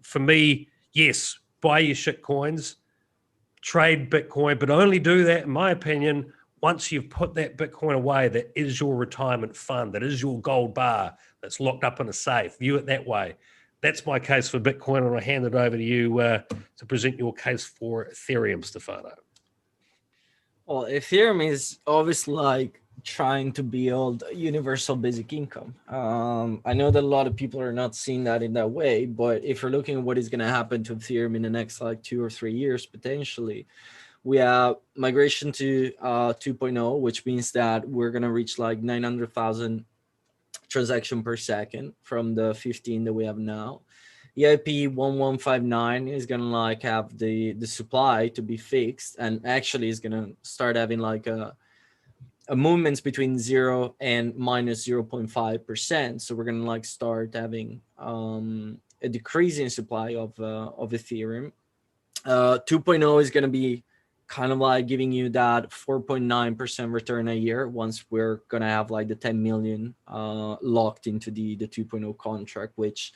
for me, yes, buy your shit coins, trade Bitcoin, but only do that, in my opinion, once you've put that Bitcoin away, that is your retirement fund, that is your gold bar that's locked up in a safe. View it that way. That's my case for Bitcoin, and I'll hand it over to you to present your case for Ethereum, Stefano. Well, Ethereum is obviously like trying to build universal basic income. I know that a lot of people are not seeing that in that way, but if you're looking at what is going to happen to Ethereum in the next like 2 or 3 years, potentially, we have migration to 2.0, which means that we're going to reach like 900,000 transaction per second from the 15 that we have now. EIP 1159 is gonna like have the supply to be fixed, and actually is gonna start having like a movements between 0 and minus 0.5%. So we're gonna like start having a decreasing supply of Ethereum. 2.0 is gonna be kind of like giving you that 4.9% return a year once we're gonna have like the 10 million locked into the 2.0 contract, which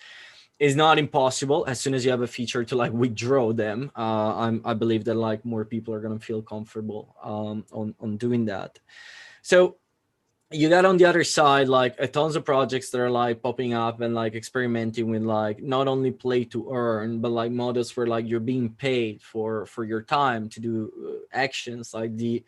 is not impossible as soon as you have a feature to like withdraw them. I believe that like more people are gonna feel comfortable on doing that. So you got on the other side like a tons of projects that are like popping up and like experimenting with like not only play to earn, but like models where like you're being paid for your time to do actions. Like the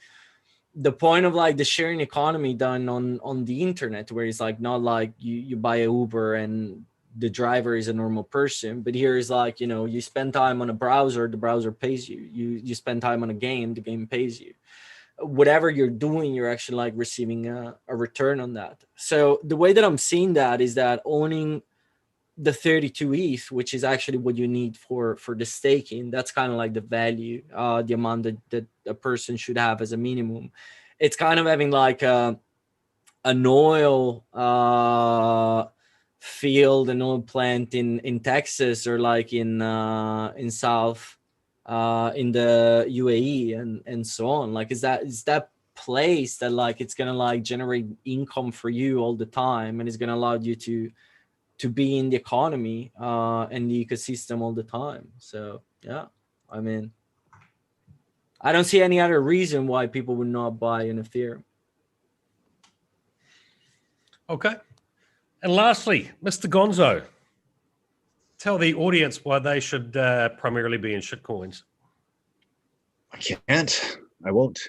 point of like the sharing economy done on the internet, where it's like not like you buy a Uber and the driver is a normal person, but here is like, you know, you spend time on a browser, the browser pays you. You spend time on a game, the game pays you. Whatever you're doing, you're actually like receiving a return on that. So the way that I'm seeing that is that owning the 32 ETH, which is actually what you need for the staking, that's kind of like the value, the amount that a person should have as a minimum. It's kind of having like an oil field, an oil plant in Texas, or like in South in the UAE and so on. Like is that place that like it's gonna like generate income for you all the time, and it's gonna allow you to be in the economy and the ecosystem all the time. So yeah, I mean, I don't see any other reason why people would not buy an Ethereum. Okay. And lastly, Mr. Gonzo, tell the audience why they should primarily be in shitcoins. I can't. I won't.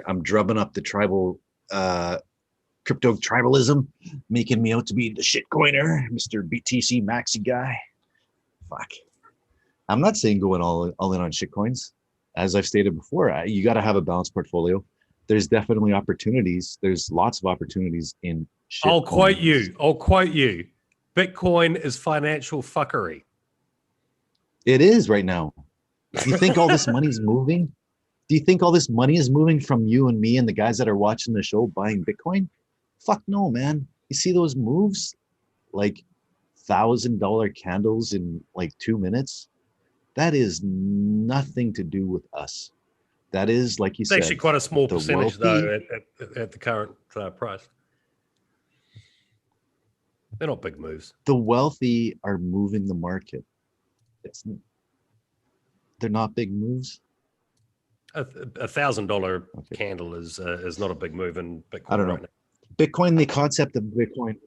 I'm drubbing up the tribal crypto tribalism, making me out to be the shitcoiner, Mr. BTC maxi guy. Fuck. I'm not saying going all in on shitcoins. As I've stated before, you got to have a balanced portfolio. There's definitely opportunities. There's lots of opportunities in shitcoins. I'll quote you. Bitcoin is financial fuckery. It is right now. Do you think all this money's moving? Do you think all this money is moving from you and me and the guys that are watching the show buying Bitcoin? Fuck no, man. You see those moves? Like $1,000 candles in like 2 minutes? That is nothing to do with us. That is, like you said, it's actually quite a small percentage, wealthy, though, at the current price. They're not big moves. The wealthy are moving the market. They're not big moves. A $1,000 candle is not a big move in Bitcoin. I don't know. Right now. Bitcoin, the concept of Bitcoin.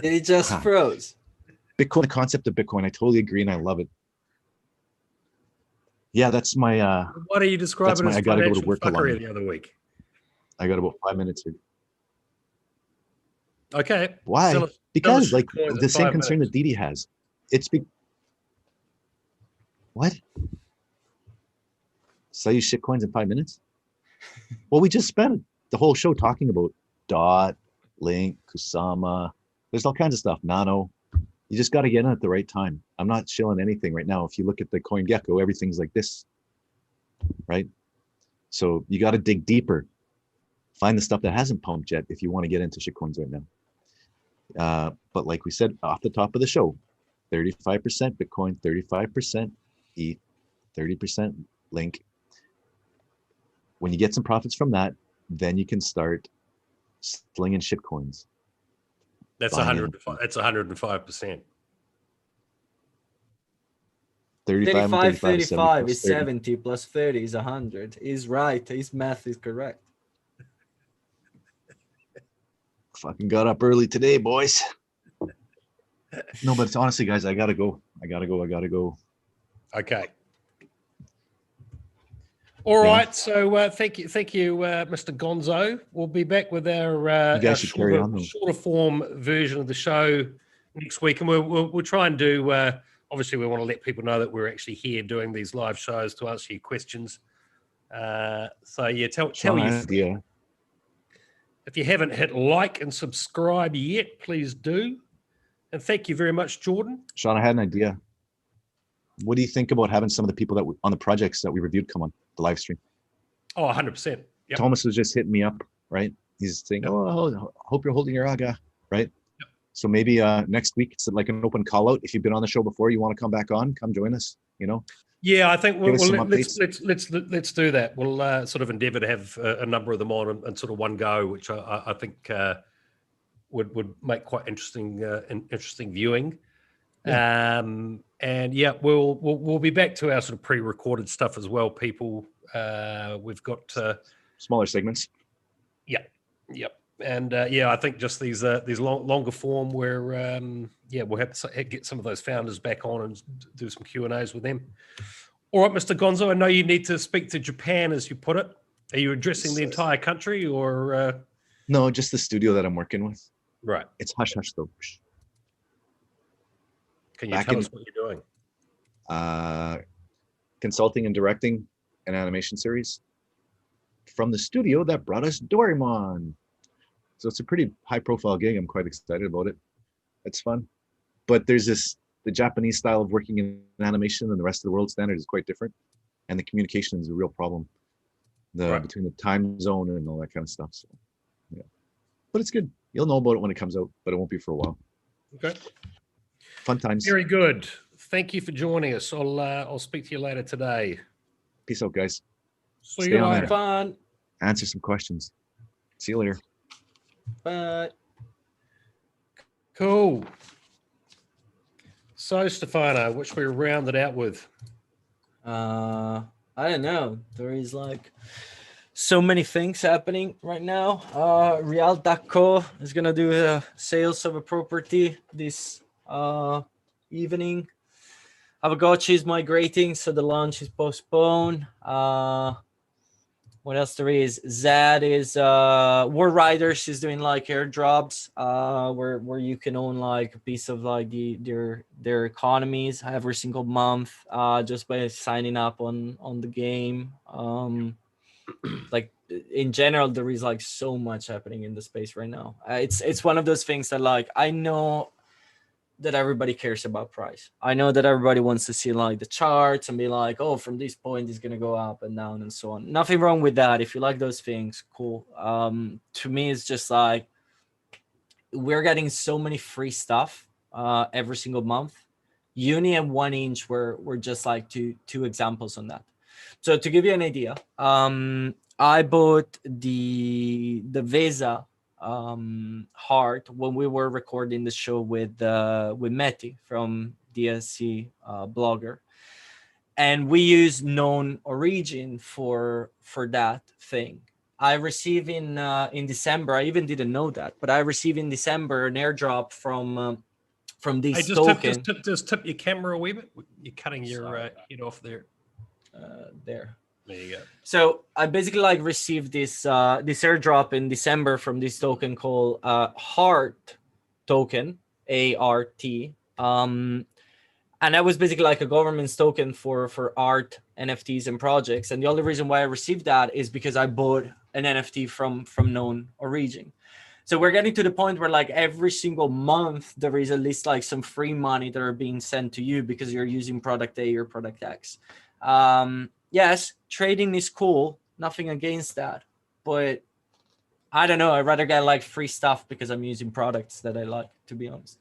It just froze. Bitcoin, the concept of Bitcoin, I totally agree and I love it. Yeah, that's my. Why do you describe it as I gotta go to financial work fuckery the other week? I got about 5 minutes here. Okay. Why? Because like the same concern minutes. that Didi has. What? Sell you shit coins in 5 minutes? Well, we just spent the whole show talking about Dot, Link, Kusama. There's all kinds of stuff. Nano. You just got to get in at the right time. I'm not shilling anything right now. If you look at the CoinGecko, everything's like this, right? So you got to dig deeper. Find the stuff that hasn't pumped yet if you want to get into shitcoins right now. But like we said off the top of the show, 35% Bitcoin, 35% ETH, 30% Link. When you get some profits from that, then you can start slinging shitcoins. That's 105%. There's 35 and 35, 35 is 70 35 plus is 30. 70 plus 30 is 100. He's right. His math is correct. Fucking got up early today, boys. No, but it's honestly, guys, I gotta go. I gotta go. Okay. All right. So thank you, Mr. Gonzo. We'll be back with our, You guys should carry on, though. shorter form version of the show next week, and we'll try and do. Obviously, we want to let people know that we're actually here doing these live shows to answer your questions. So yeah, tell Sean, you. idea. If you haven't hit like and subscribe yet, please do. And thank you very much, Jordan. Sean, I had an idea. What do you think about having some of the people that on the projects that we reviewed come on the live stream? Oh, 100%. Yep. Thomas was just hitting me up, right? He's saying, "Oh, hope you're holding your aga," right? Yep. So maybe next week it's like an open call out. If you've been on the show before, you want to come back on, come join us. You know. Yeah, I think let's do that. We'll sort of endeavour to have a number of them on and sort of one go, which I think would make quite interesting viewing. Yeah. And yeah, we'll be back to our sort of pre-recorded stuff as well. People, we've got smaller segments. Yep. And I think just these longer form where we'll have to get some of those founders back on and do some Q&As with them. All right, Mr. Gonzo, I know you need to speak to Japan, as you put it. Are you addressing the entire country or? No, just the studio that I'm working with. Right. It's hush hush though. Can you tell us what you're doing? Consulting and directing an animation series from the studio that brought us Doraemon. So it's a pretty high profile gig. I'm quite excited about it. It's fun. But there's the Japanese style of working in animation and the rest of the world standard is quite different. And the communication is a real problem. Between the time zone and all that kind of stuff. So yeah. But it's good. You'll know about it when it comes out, but it won't be for a while. Okay. Fun times. Very good. Thank you for joining us. I'll speak to you later today. Peace out, guys. See you later. Fun. Answer some questions. See you later. Bye. Cool. So, Stefano, which we rounded out with? I don't know. There is like so many things happening right now. Real.co is gonna do a sales of a property this evening. Avagotchi is migrating, so the launch is postponed. What else there is? Zad is War Riders is doing like airdrops where you can own like a piece of like their economies every single month just by signing up on the game. Like in general, there is like so much happening in the space right now. It's one of those things that like I know that everybody cares about price. I know that everybody wants to see like the charts and be like, oh, from this point it's gonna go up and down and so on. Nothing wrong with that. If you like those things, cool. To me, it's just like we're getting so many free stuff every single month. Uni and 1inch were just like two examples on that. So to give you an idea, I bought the Vesa Heart when we were recording the show with Meti from DSC blogger, and we use known origin for that thing. I received in December. I even didn't know that, but I received in December an airdrop from this token. Just tip your camera a wee bit. You're cutting your head off there. There. There you go. So I basically like received this airdrop in December from this token called Heart token, ART. And that was basically like a government's token for art, NFTs, and projects. And the only reason why I received that is because I bought an NFT from known origin. So we're getting to the point where like every single month there is at least like some free money that are being sent to you because you're using product A or product X. Yes, trading is cool. Nothing against that. But I don't know. I'd rather get like free stuff because I'm using products that I like, to be honest.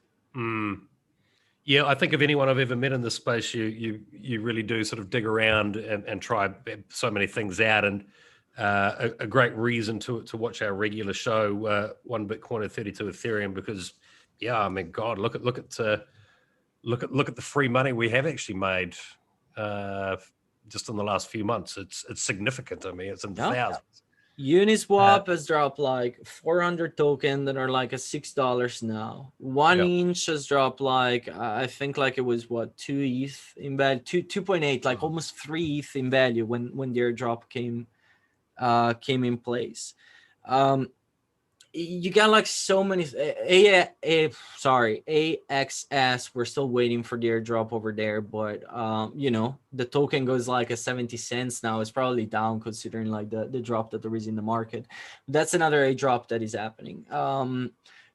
Yeah, I think of anyone I've ever met in this space, you really do sort of dig around and try so many things out. And a great reason to watch our regular show, 1 Bitcoin and 32 Ethereum, because yeah, I mean, God, look at the free money we have actually made. just in the last few months. It's significant. I mean, it's in the Yeah. thousands. Uniswap has dropped like 400 tokens that are like at $6 now. 1inch has dropped like I think like it was what 2 ETH in value, 2.8, like almost 3 ETH in value when the airdrop came in place. You got like so many AXS, we're still waiting for the airdrop over there, but you know, the token goes like a 70 cents now. It's probably down considering like the drop that there is in the market. That's another airdrop that is happening.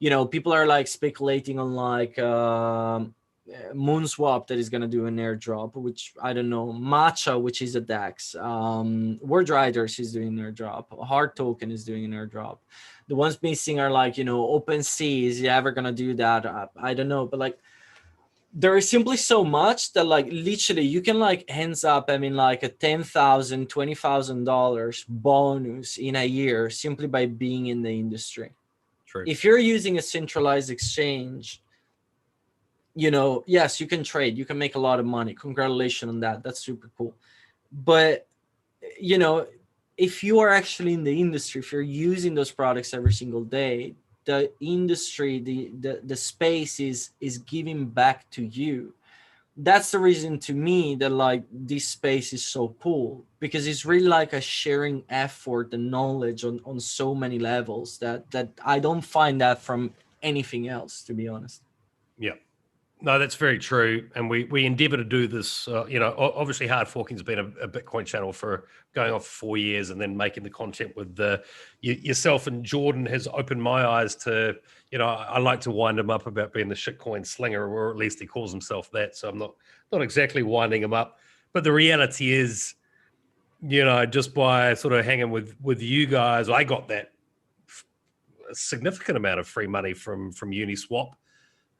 You know, people are like speculating on like Moonswap that is going to do an airdrop, which I don't know. Matcha, which is a DEX. Word Riders is doing an airdrop. Hard Token is doing an airdrop. The ones missing are like, you know, OpenSea. Is he ever going to do that? I don't know. But like, there is simply so much that like literally you can like ends up, I mean, like a $10,000, $20,000 bonus in a year simply by being in the industry. True. If you're using a centralized exchange, you know, yes, you can trade, you can make a lot of money. Congratulations on that. That's super cool. But, you know, if you are actually in the industry, if you're using those products every single day, the industry, the space is giving back to you. That's the reason to me that like this space is so cool, because it's really like a sharing effort and knowledge on so many levels that I don't find that from anything else, to be honest. Yeah. No, that's very true. And we endeavor to do this, you know, obviously HardForking has been a Bitcoin channel for going on for 4 years, and then making the content with yourself and Jordan has opened my eyes to, you know, I like to wind him up about being the shitcoin slinger, or at least he calls himself that. So I'm not exactly winding him up. But the reality is, you know, just by sort of hanging with you guys, I got that significant amount of free money from Uniswap.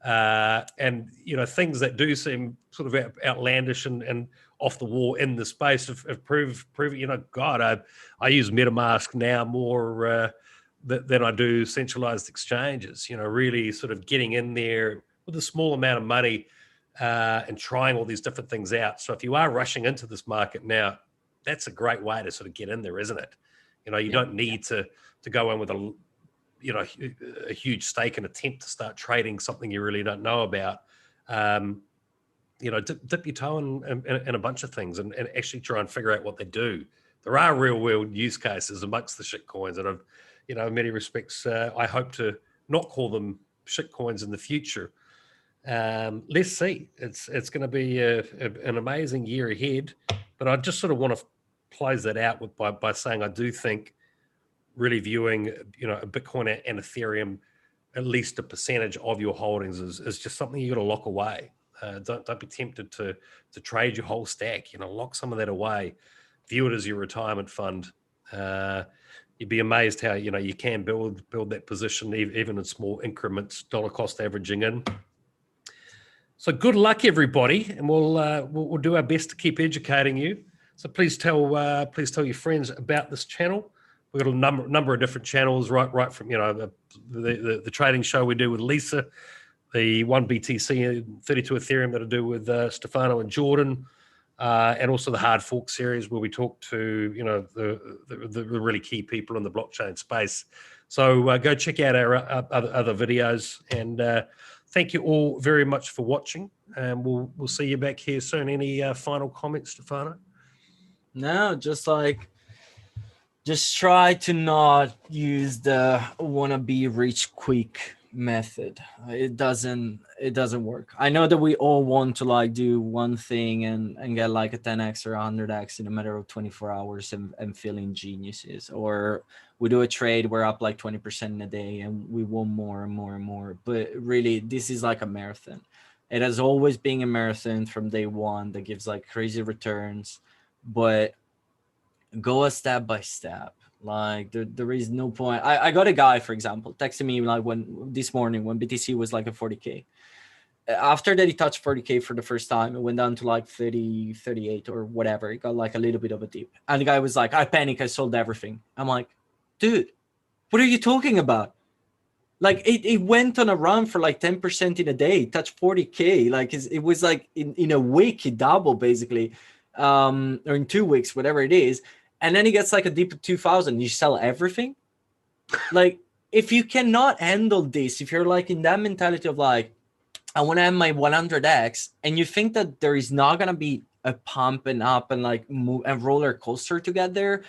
And you know, things that do seem sort of outlandish and off the wall in the space have proved, you know, God, I use MetaMask now more than I do centralized exchanges. You know, really sort of getting in there with a small amount of money and trying all these different things out. So if you are rushing into this market now, that's a great way to sort of get in there, isn't it? You know, you don't need to go in with a huge stake and attempt to start trading something you really don't know about. You know, dip your toe in a bunch of things and actually try and figure out what they do. There are real world use cases amongst the shitcoins, and I've, you know, in many respects, I hope to not call them shitcoins in the future. Let's see. It's going to be an amazing year ahead, but I just sort of want to close that out by saying I do think really viewing, you know, a Bitcoin and Ethereum, at least a percentage of your holdings is just something you got to lock away. Don't be tempted to trade your whole stack. You know, lock some of that away. View it as your retirement fund. You'd be amazed how, you know, you can build that position even in small increments, dollar cost averaging in. So good luck, everybody, and we'll do our best to keep educating you. So please tell your friends about this channel. We've got a number of different channels, right from, you know, the trading show we do with Lisa, the 1 BTC and 32 Ethereum that I do with Stefano and Jordan, and also the Hard Fork series where we talk to, you know, the really key people in the blockchain space. So go check out our other videos, and thank you all very much for watching. And we'll see you back here soon. Any final comments, Stefano? No, just try to not use the wanna be rich quick method. It doesn't work. I know that we all want to like do one thing and get like a 10x or 100x in a matter of 24 hours and feeling geniuses, or we do a trade, we're up like 20% in a day and we want more and more and more. But really, this is like a marathon. It has always been a marathon from day one that gives like crazy returns, but go a step by step. Like there is no point. I got a guy, for example, texting me like this morning when BTC was like a 40K. After that, he touched 40K for the first time. It went down to like 30, 38 or whatever. It got like a little bit of a dip. And the guy was like, I panicked. I sold everything. I'm like, dude, what are you talking about? Like it went on a run for like 10% in a day, touched 40K. Like it was like in a week, it doubled basically, or in 2 weeks, whatever it is. And then he gets like a deep of 2000. You sell everything. Like if you cannot handle this, if you're like in that mentality of like, I want to have my 100x, and you think that there is not going to be a pump and up and like move and roller coaster to get there,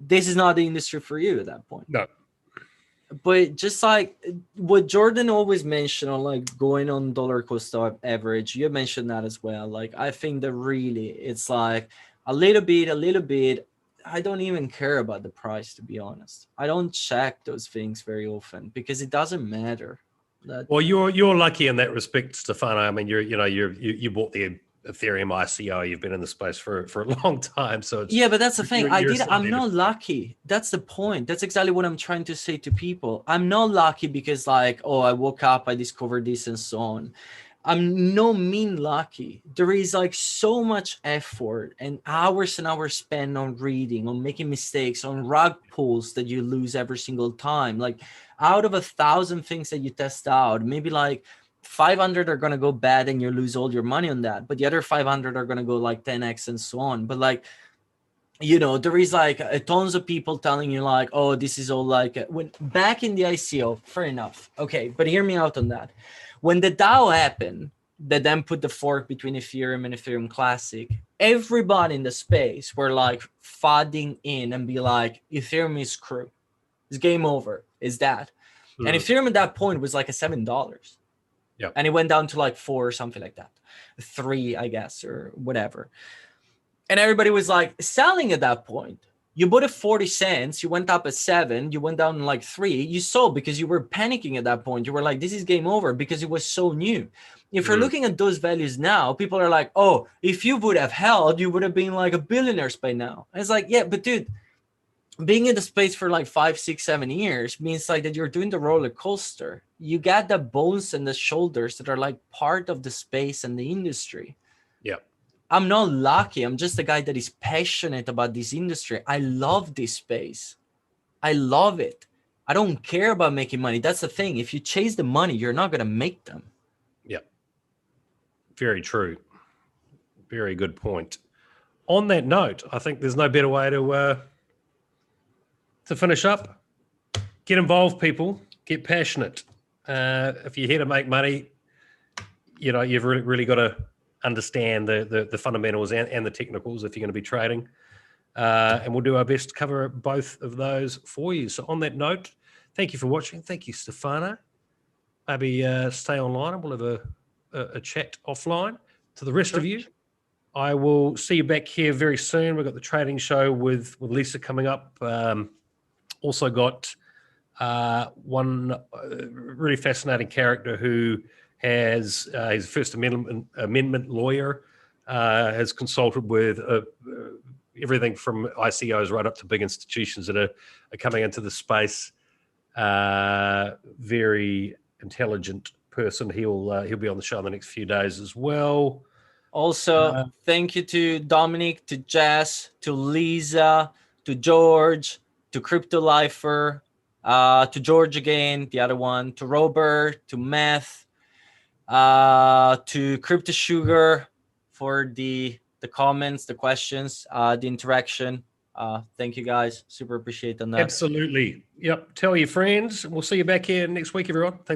this is not the industry for you at that point. No. But just like what Jordan always mentioned on like going on dollar cost average, you mentioned that as well. Like I think that really it's like a little bit. I don't even care about the price, to be honest. I don't check those things very often because it doesn't matter. Well, you're lucky in that respect, Stefano. I mean, you bought the Ethereum ICO. You've been in the space for a long time, so it's, yeah. But that's the thing. I'm not different. lucky. That's the point. That's exactly what I'm trying to say to people. I'm not lucky because like, oh, I woke up, I discovered this, and so on. I'm no mean lucky. There is like so much effort and hours spent on reading, on making mistakes, on rug pulls that you lose every single time. Like out of 1,000 things that you test out, maybe like 500 are going to go bad and you lose all your money on that. But the other 500 are going to go like 10x and so on. But like, you know, there is like tons of people telling you like, oh, this is all like when back in the ICO, fair enough. Okay, but hear me out on that. When the DAO happened, that then put the fork between Ethereum and Ethereum Classic, everybody in the space were like flooding in and be like, Ethereum is screwed. It's game over. Is that? And Ethereum at that point was like a $7. Yeah. And it went down to like 4 or something like that. 3, I guess, or whatever. And everybody was like selling at that point. You bought at 40 cents, you went up at 7, you went down like 3, you sold because you were panicking at that point. You were like, this is game over because it was so new. If you're looking at those values now, people are like, oh, if you would have held, you would have been like a billionaire by now. And it's like, yeah, but dude, being in the space for like 5, 6, 7 years means like that you're doing the roller coaster. You got the bones and the shoulders that are like part of the space and the industry. Yeah. I'm not lucky. I'm just a guy that is passionate about this industry. I love this space. I love it. I don't care about making money. That's the thing. If you chase the money, you're not going to make them. Yeah. Very true. Very good point. On that note, I think there's no better way to finish up. Get involved, people. Get passionate. If you're here to make money, you know, you've really got to understand the fundamentals and the technicals if you're going to be trading. And we'll do our best to cover both of those for you. So on that note, thank you for watching. Thank you, Stefano. Maybe stay online and we'll have a chat offline. To the rest of you, I will see you back here very soon. We've got the trading show with Lisa coming up. Also got one really fascinating character who has he's a First Amendment lawyer, has consulted with everything from ICOs right up to big institutions that are coming into the space. Very intelligent person. He'll be on the show in the next few days as well. Also, thank you to Dominic, to Jess, to Lisa, to George, to Crypto Lifer, to George again, the other one, to Robert, to Meth, to Crypto Sugar for the comments, the questions, the interaction. Thank you guys. Super appreciate that. Absolutely. Yep. Tell your friends. We'll see you back here next week, everyone. Thanks.